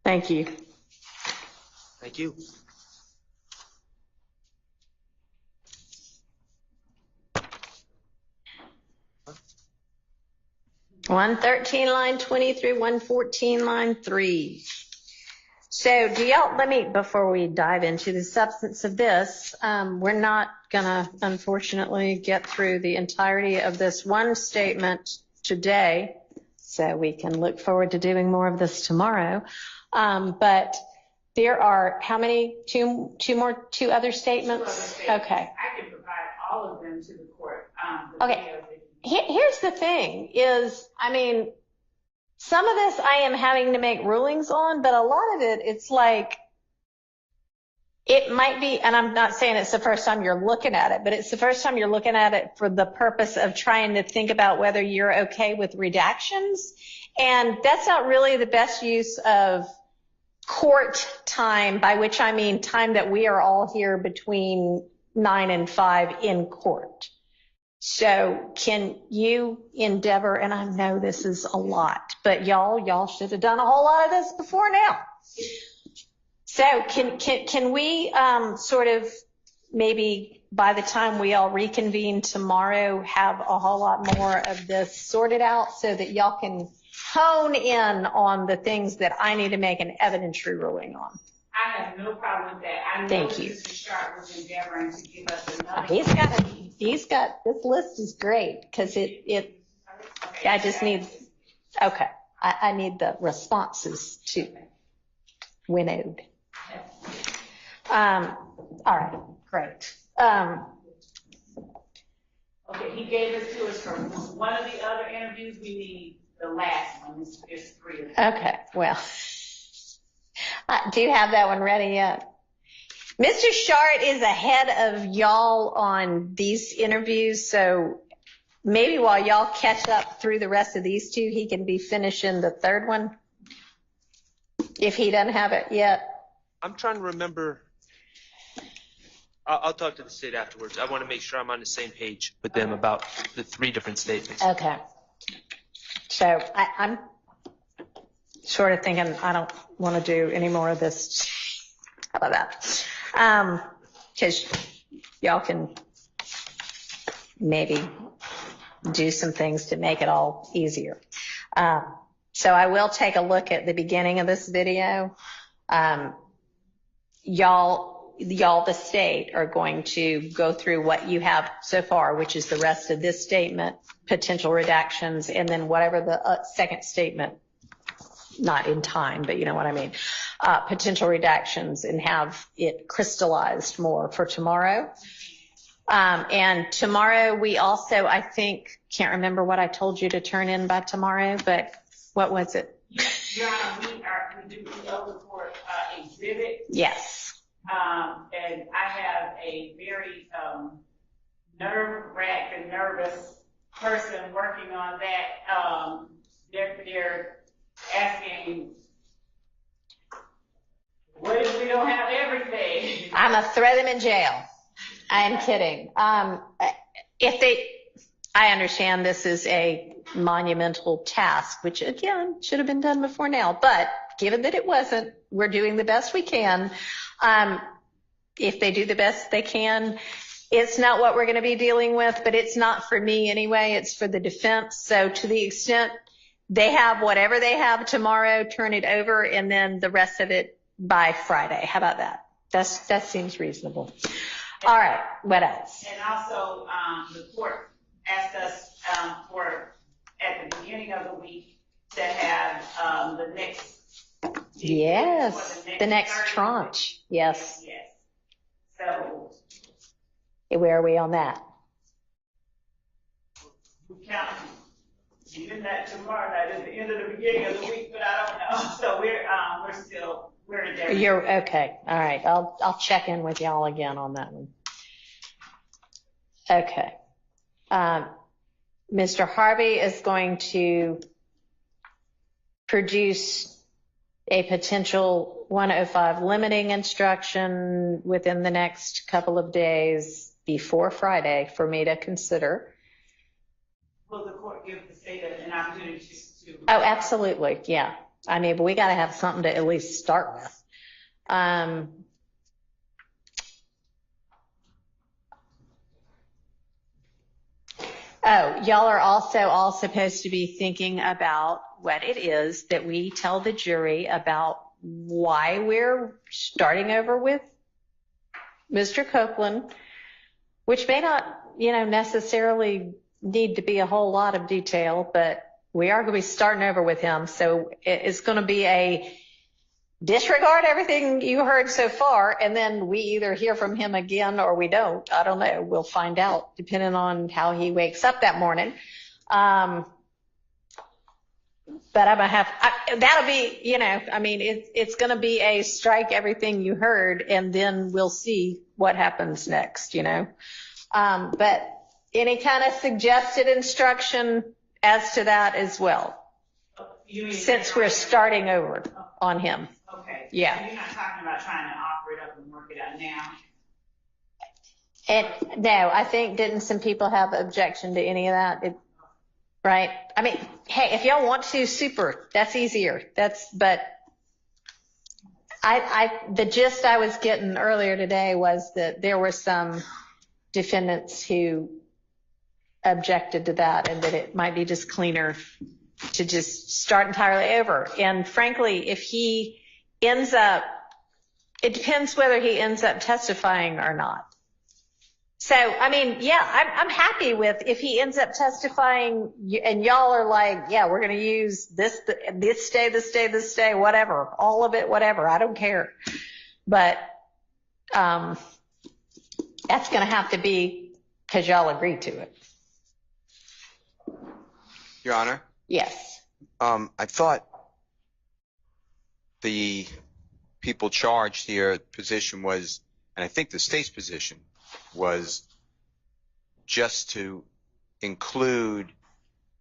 Thank you. Thank you. 113 line 20 through 114 line 3. So do y'all, before we dive into the substance of this, we're not gonna unfortunately get through the entirety of this one statement today, so we can look forward to doing more of this tomorrow. But there are how many? Two other statements? Okay. I can provide all of them to the court. Okay. Here's the thing is, some of this I am having to make rulings on, but a lot of it's like, it might be, and I'm not saying it's the first time you're looking at it, but it's the first time you're looking at it for the purpose of trying to think about whether you're okay with redactions. And that's not really the best use of court time, by which I mean time that we are all here between 9 and 5 in court. So can you endeavor, and I know this is a lot, but y'all should have done a whole lot of this before now. So can we sort of maybe by the time we all reconvene tomorrow have a whole lot more of this sorted out so that y'all can hone in on the things that I need to make an evidentiary ruling on? I have no problem with that. I know Thank you. Mr. Sharp was endeavoring to give us enough. He's got, this list is great because I just need, okay. I need the responses to winnowed. All right, great. Okay, he gave it to us from one of the other interviews. We need the last one. It's 3 of them. Okay, well, do you have that one ready yet? Mr. Shart is ahead of y'all on these interviews, so maybe while y'all catch up through the rest of these two, he can be finishing the third one, if he doesn't have it yet. I'm trying to remember. I'll talk to the state afterwards. I want to make sure I'm on the same page with them about the 3 different statements. Okay. So I'm sort of thinking I don't want to do any more of this. How about that? Because y'all can maybe do some things to make it all easier. So I will take a look at the beginning of this video. Y'all, the state, are going to go through what you have so far, which is the rest of this statement, potential redactions, and then whatever the second statement, not in time, but you know what I mean, potential redactions, and have it crystallized more for tomorrow. And tomorrow we also, I think, can't remember what I told you to turn in by tomorrow, but what was it? Your Honor, we do the open court exhibit. Yes. And I have a very nerve-wracked and nervous person working on that. They're asking, what if we don't have everything? I'm going to throw them in jail. I'm kidding. I understand this is a monumental task, which again should have been done before now, but given that it wasn't, we're doing the best we can. If they do the best they can, it's not what we're going to be dealing with, but it's not for me anyway. It's for the defense. So to the extent they have whatever they have tomorrow, turn it over, and then the rest of it by Friday. How about that? That seems reasonable. All right. What else? And also, the court asked us at the beginning of the week to have the next. Yes, the next tranche. Yes. Yes. So where are we on that? we count even that tomorrow night at the end of the beginning of the week, but I don't know. So we're in there. You're okay. All right. I'll check in with y'all again on that one. Okay. Mr. Harvey is going to produce a potential 105 limiting instruction within the next couple of days before Friday for me to consider. Will the court give the state an opportunity to? Oh, absolutely. Yeah. I mean, but we got to have something to at least start with. Oh, y'all are also all supposed to be thinking about what it is that we tell the jury about why we're starting over with Mr. Copeland, which may not, necessarily need to be a whole lot of detail, but we are going to be starting over with him. So it's going to be a disregard everything you heard so far, and then we either hear from him again or we don't. I don't know. We'll find out depending on how he wakes up that morning. But I'm gonna have that'll be, it's going to be a strike everything you heard, and then we'll see what happens next. But any kind of suggested instruction as to that as well, since we're starting over on him. Okay. Yeah. So you're not talking about trying to offer it up and work it out now? And no, I think didn't some people have objection to any of that? Right? I mean, hey, if y'all want to, super. That's easier. But the gist I was getting earlier today was that there were some defendants who objected to that, and that it might be just cleaner to just start entirely over. And frankly, if he ends up, it depends whether he ends up testifying or not. So, I'm happy with if he ends up testifying and y'all are like, yeah, we're going to use this day, whatever, all of it, whatever. I don't care. But that's going to have to be because y'all agreed to it. Your Honor? Yes. I thought the people charged here position was, and I think the state's position was just to include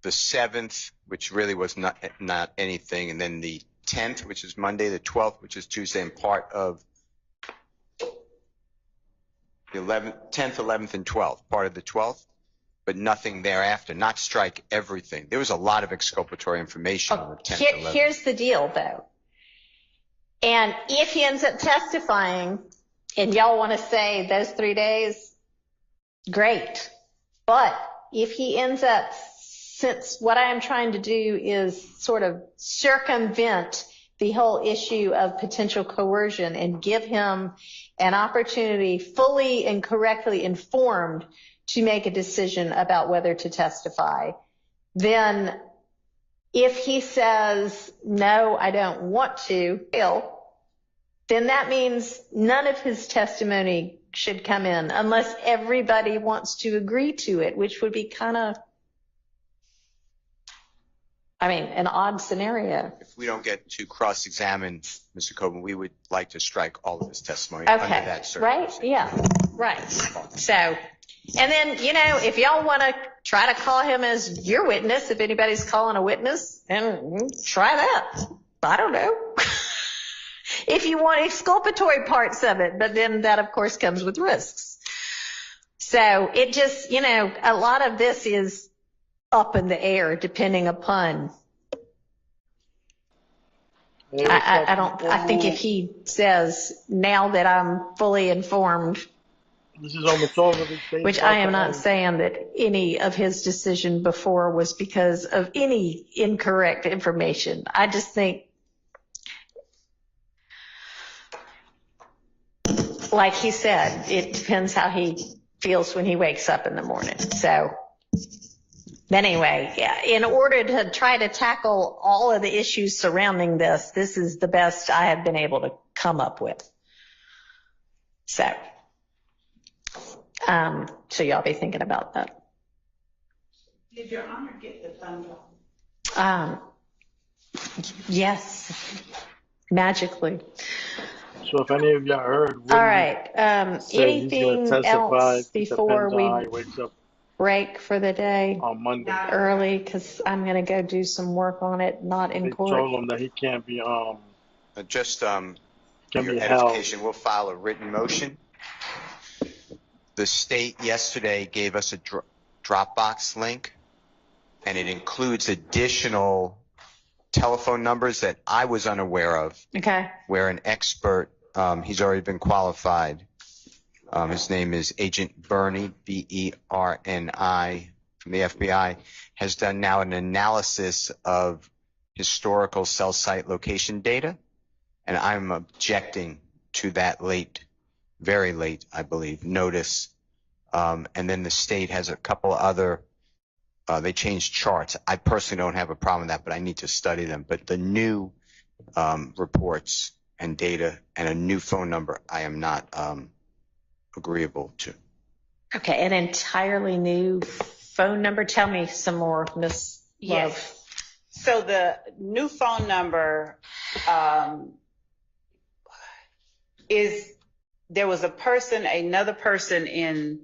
the 7th, which really was not anything, and then the 10th, which is Monday, the 12th, which is Tuesday, and part of the 10th, 11th, and 12th, part of the 12th, but nothing thereafter, not strike everything. There was a lot of exculpatory information on the 10th, 11th. Here's the deal, though. And if he ends up testifying and y'all want to say those 3 days, great. But if he ends up, since what I am trying to do is sort of circumvent the whole issue of potential coercion and give him an opportunity fully and correctly informed to make a decision about whether to testify, then if he says, no, I don't want to, then that means none of his testimony should come in unless everybody wants to agree to it, which would be kind of, an odd scenario. If we don't get to cross-examine Mr. Copeland, we would like to strike all of his testimony under that circumstance. Right? Yeah, right. So, and then, if y'all want to try to call him as your witness, if anybody's calling a witness, then try that. I don't know. If you want exculpatory parts of it, but then that, of course, comes with risks. So it just, a lot of this is up in the air depending upon. I think if he says, now that I'm fully informed, this is almost all of the state, which I am not saying that any of his decision before was because of any incorrect information. I just think, like he said, it depends how he feels when he wakes up in the morning. So anyway, yeah, in order to try to tackle all of the issues surrounding this, this is the best I have been able to come up with. So y'all be thinking about that. Did Your Honor get the thumbs up? Yes, magically. So if any of y'all heard, all right. Anything else before we wakes up break for the day on Monday early? Because I'm going to go do some work on it, not in court. They told him that he can't be just for your edification, we'll file a written motion. The state yesterday gave us a Dropbox link, and it includes additional telephone numbers that I was unaware of. Okay. Where an expert, he's already been qualified. His name is Agent Bernie, Berni, from the FBI has done now an analysis of historical cell site location data, and I'm objecting to that very late, I believe, notice. And then the state has a couple other, they changed charts. I personally don't have a problem with that, but I need to study them. But the new reports and data and a new phone number, I am not agreeable to. Okay, an entirely new phone number. Tell me some more, Ms. Love. Yes. So the new phone number there was another person in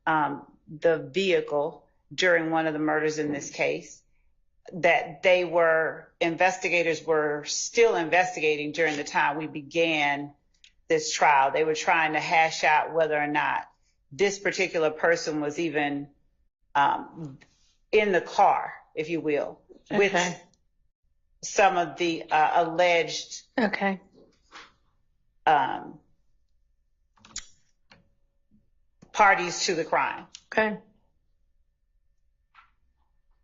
the vehicle during one of the murders in this case that investigators were still investigating during the time we began this trial. They were trying to hash out whether or not this particular person was even in the car, if you will, with some of the alleged parties to the crime. Okay.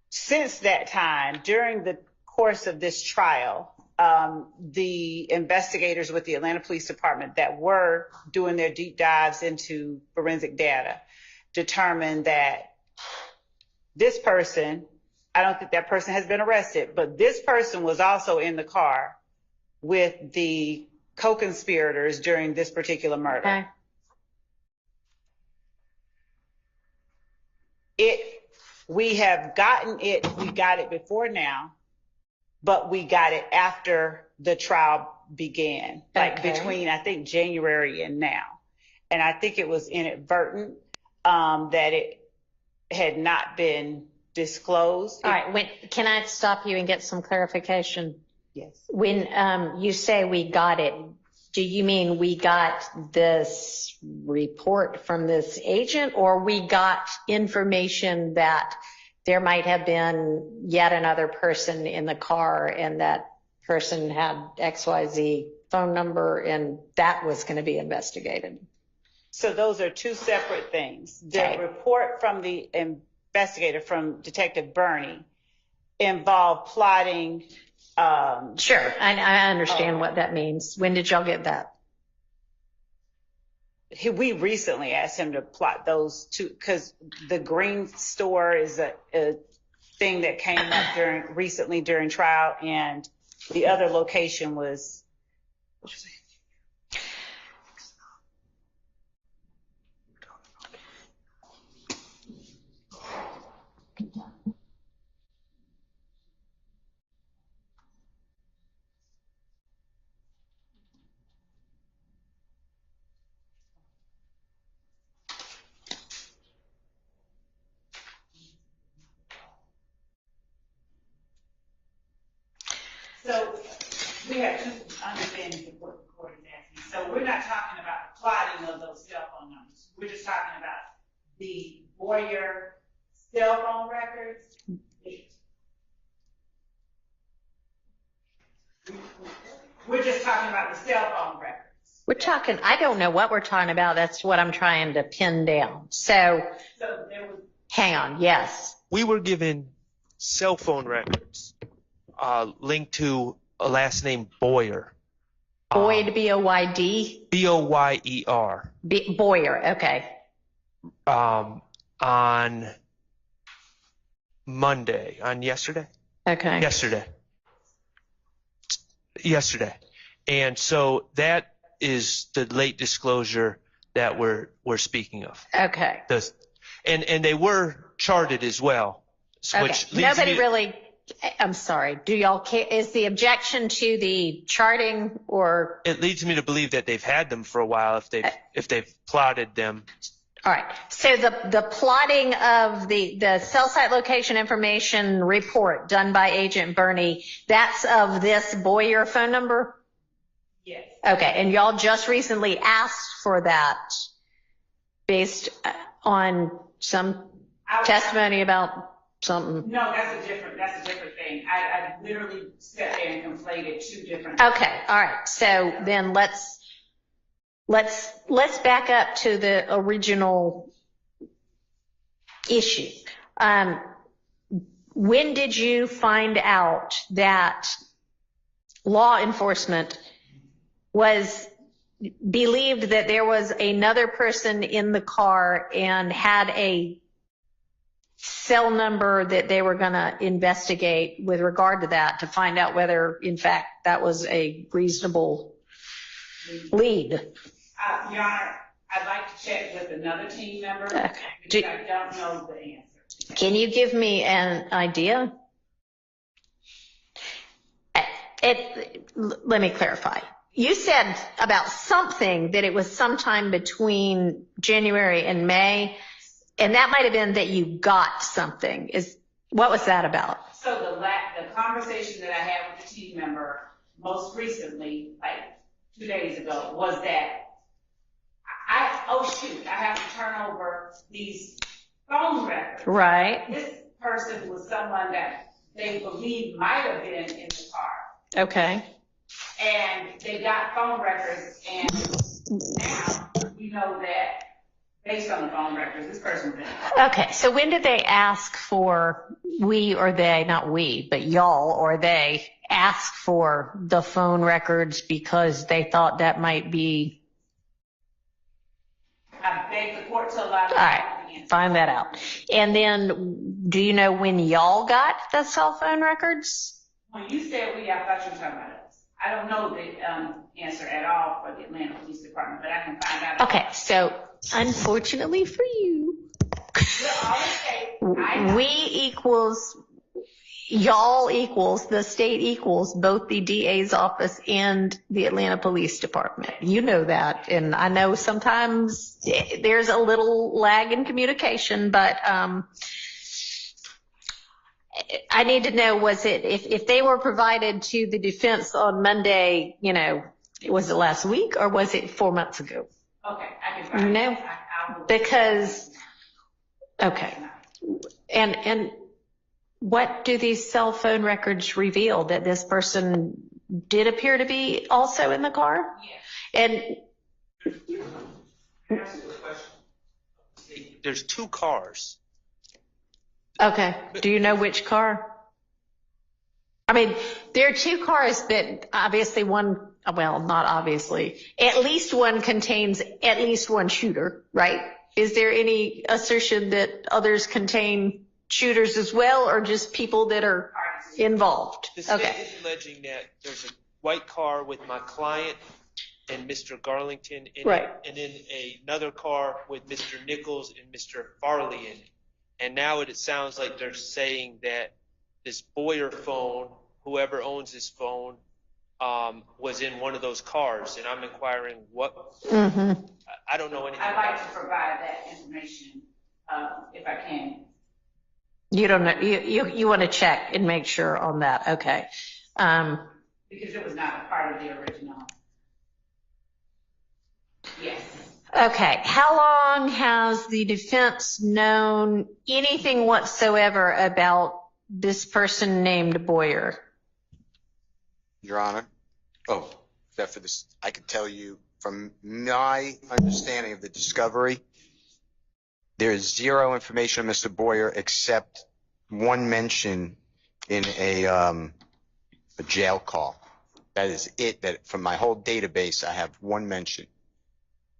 Since that time, during the course of this trial, the investigators with the Atlanta Police Department that were doing their deep dives into forensic data determined that this person, I don't think that person has been arrested, but this person was also in the car with the co-conspirators during this particular murder. We got it before now, but we got it after the trial began, between, I think, January and now. And I think it was inadvertent that it had not been disclosed. All right, can I stop you and get some clarification? Yes. When you say we got it, do you mean we got this report from this agent, or we got information that there might have been yet another person in the car and that person had XYZ phone number and that was going to be investigated? So those are two separate things. The report from the investigator, from Detective Burney, involved plotting. Sure, I understand what that means. When did y'all get that? We recently asked him to plot those two, because the green store is a thing that came up recently during trial, and the other location was. So we have two understandings of what the court is asking. So we're not talking about the plotting of those cell phone numbers. We're just talking about the Boyer cell phone records. We're just talking about the cell phone records. I don't know what we're talking about. That's what I'm trying to pin down. So there was. Hang on, yes. We were given cell phone records linked to a last name Boyer. Boyd, B-O-Y-D? B-O-Y-E-R. Boyer, okay. On Monday, yesterday? Okay. Yesterday. And so that is the late disclosure that we're speaking of. Okay. And they were charted as well. Which Nobody really, I'm sorry, do y'all care? Is the objection to the charting, or? It leads me to believe that they've had them for a while if they've plotted them. All right. So the plotting of the cell site location information report done by Agent Burney, that's of this Boyer phone number? Yes. Okay. And y'all just recently asked for that based on some testimony about something? No, that's a different thing. I literally sat there and conflated two different. Okay. All right. So then let's back up to the original issue. When did you find out that law enforcement believed that there was another person in the car and had a cell number that they were going to investigate with regard to that to find out whether, in fact, that was a reasonable lead? Your Honor, I'd like to check with another team member Okay. because I don't know the answer. Can you give me an idea? Let me clarify. You said about something that it was sometime between January and May, and that might have been that you got something. What was that about? So the conversation that I had with the team member most recently, like 2 days ago, was that I have to turn over these phone records. Right. This person was someone that they believe might have been in the car. Okay. And they got phone records, and now we know that based on the phone records, this person was in the car. Okay, so when did they ask for, we or they, not we, but y'all or they, ask for the phone records because they thought that might be... I beg the court to allow me All right, to answer. find that out. And then, do you know when y'all got the cell phone records? When you said we, I thought you were talking about us. I don't know the answer at all for the Atlanta Police Department, but I can find out. Okay, so unfortunately for you, we equals, y'all equals, the state equals both the DA's office and the Atlanta Police Department. You know that, and I know sometimes there's a little lag in communication, but I need to know, was it, if they were provided to the defense on Monday, was it last week or was it 4 months ago? Okay, I can find No, because, okay. And what do these cell phone records reveal? That this person did appear to be also in the car? Yes. And There's two cars. okay, do you know which car? I mean, there are two cars that obviously one, well, not obviously, at least one contains at least one shooter, right? Is there any assertion that others contain shooters as well, or just people that are involved? The state Okay. is alleging that there's a white car with my client and Mr. Garlington in Right. it, and then another car with Mr. Nichols and Mr. Farley in it. And now it sounds like they're saying that this Boyer phone, whoever owns this phone, was in one of those cars. And I'm inquiring what, Mm-hmm. I don't know anything I'd about like to provide that information, if I can. You don't know, you want to check and make sure on that. Okay. Because it was not a part of the original. Yes. Okay. How long has the defense known anything whatsoever about this person named Boyer? Your Honor. Oh, except for this, I can tell you from my understanding of the discovery, there is zero information on Mr. Boyer except one mention in a jail call. That is it. That from my whole database, I have one mention.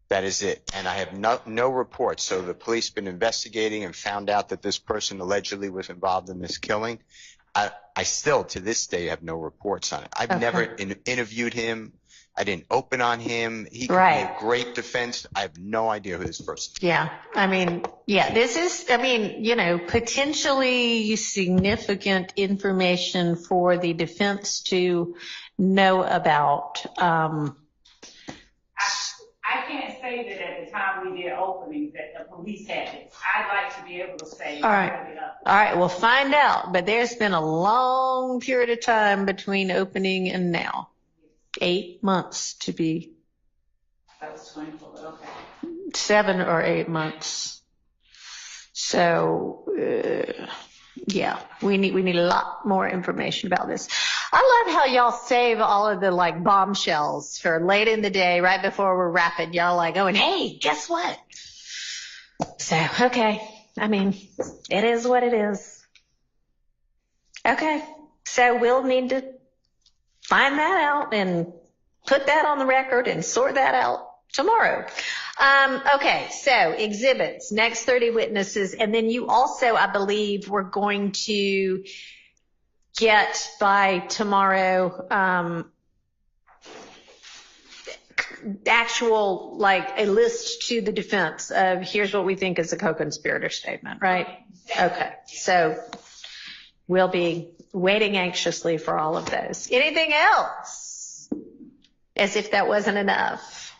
That is it. And I have no reports. So the police been investigating and found out that this person allegedly was involved in this killing. I still, to this day, have no reports on it. I've never interviewed him. I didn't open on him. He could be a great defense. I have no idea who this person is. Yeah. I mean, yeah, this is, potentially significant information for the defense to know about. I can't say that at the time we did openings that the police had it. I'd like to be able to say. All right, we'll find out. But there's been a long period of time between opening and now. 8 months to be. That was 24, okay. 7 or 8 months. So, yeah, we need a lot more information about this. I love how y'all save all of the bombshells for late in the day, right before we're wrapping. Y'all going, hey, guess what? So, okay. I mean, it is what it is. Okay. So we'll need to find that out and put that on the record and sort that out tomorrow. Okay. So exhibits, next 30 witnesses. And then you also, I believe, we're going to get by tomorrow, actual, like a list to the defense of here's what we think is a co-conspirator statement, right? Okay. So we'll be waiting anxiously for all of those. Anything else? As if that wasn't enough.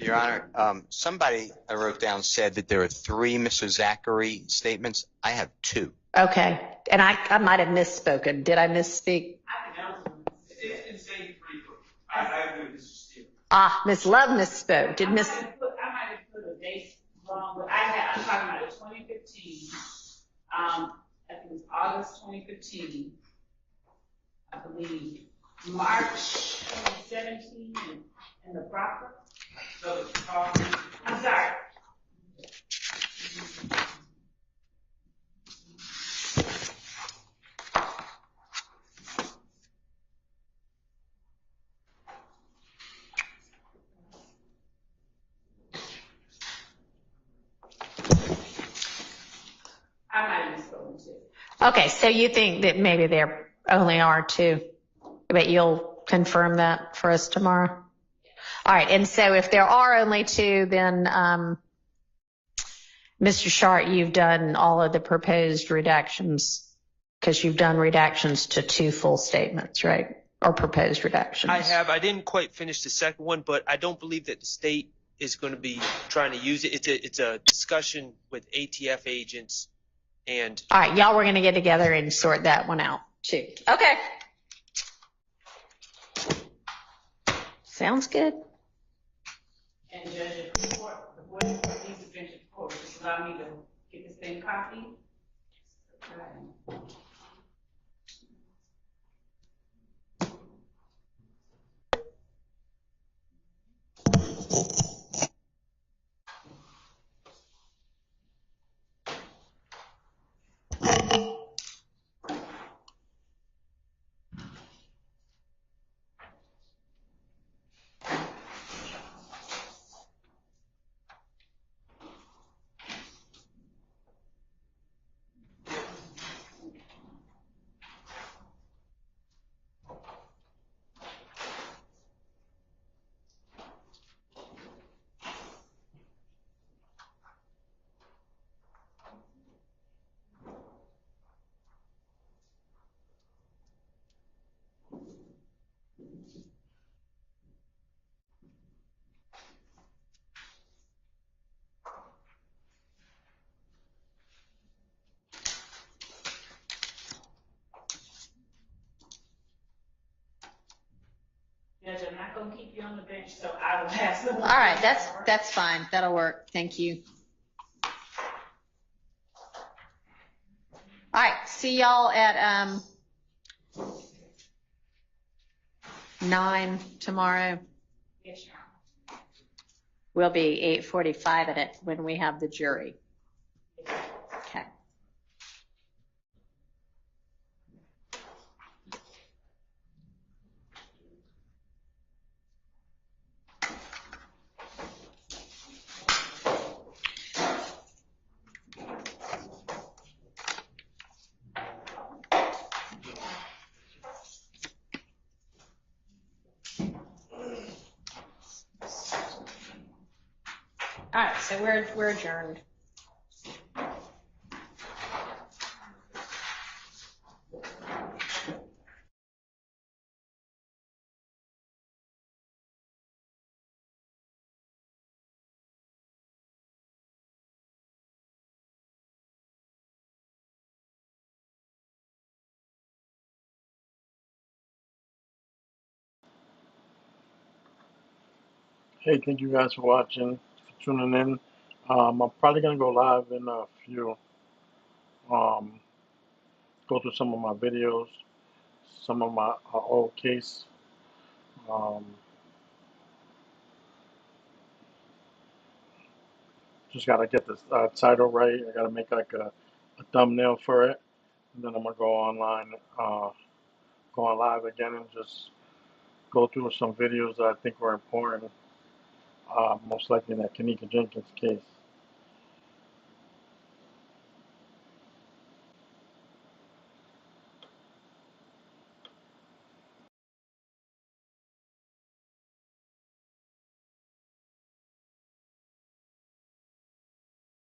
Your Honor, somebody I wrote down said that there are 3 Mr. Zachary statements. I have 2. Okay. And I might have misspoken. Did I misspeak? It's saying 3. I agree with Mr. Steele. Miss Love misspoke. Did Miss? I might have put a date wrong, but I'm talking about 2015. I think it was August 2015. I believe March 2017 in the proper. So I'm sorry. I might have misspoken too. Okay. So you think that maybe there only are 2, but you'll confirm that for us tomorrow? All right. And so if there are only 2, then, Mr. Shart, you've done all of the proposed redactions because you've done redactions to 2 full statements, right? Or proposed redactions. I have. I didn't quite finish the second one, but I don't believe that the state is going to be trying to use it. It's a discussion with ATF agents. And all right, y'all, we're going to get together and sort that one out too. Okay. Sounds good. And Judge, the board needs to finish the report. Just allow me to get this thing copied. Judge, I'm not going to keep you on the bench, so I will pass the. All right, that's fine. That'll work. Thank you. All right, see y'all at 9 tomorrow. Yes, Your Honor. We'll be 8:45 at it when we have the jury. Okay. All right, so we're adjourned. Hey, thank you guys for watching, for tuning in. I'm probably gonna go live in a few. Go through some of my videos, some of my old case. Um, Just gotta get this title right. I gotta make like a thumbnail for it, and then I'm gonna go online, go on live again, and just go through some videos that I think were important. Most likely in that Kanika Jenkins case.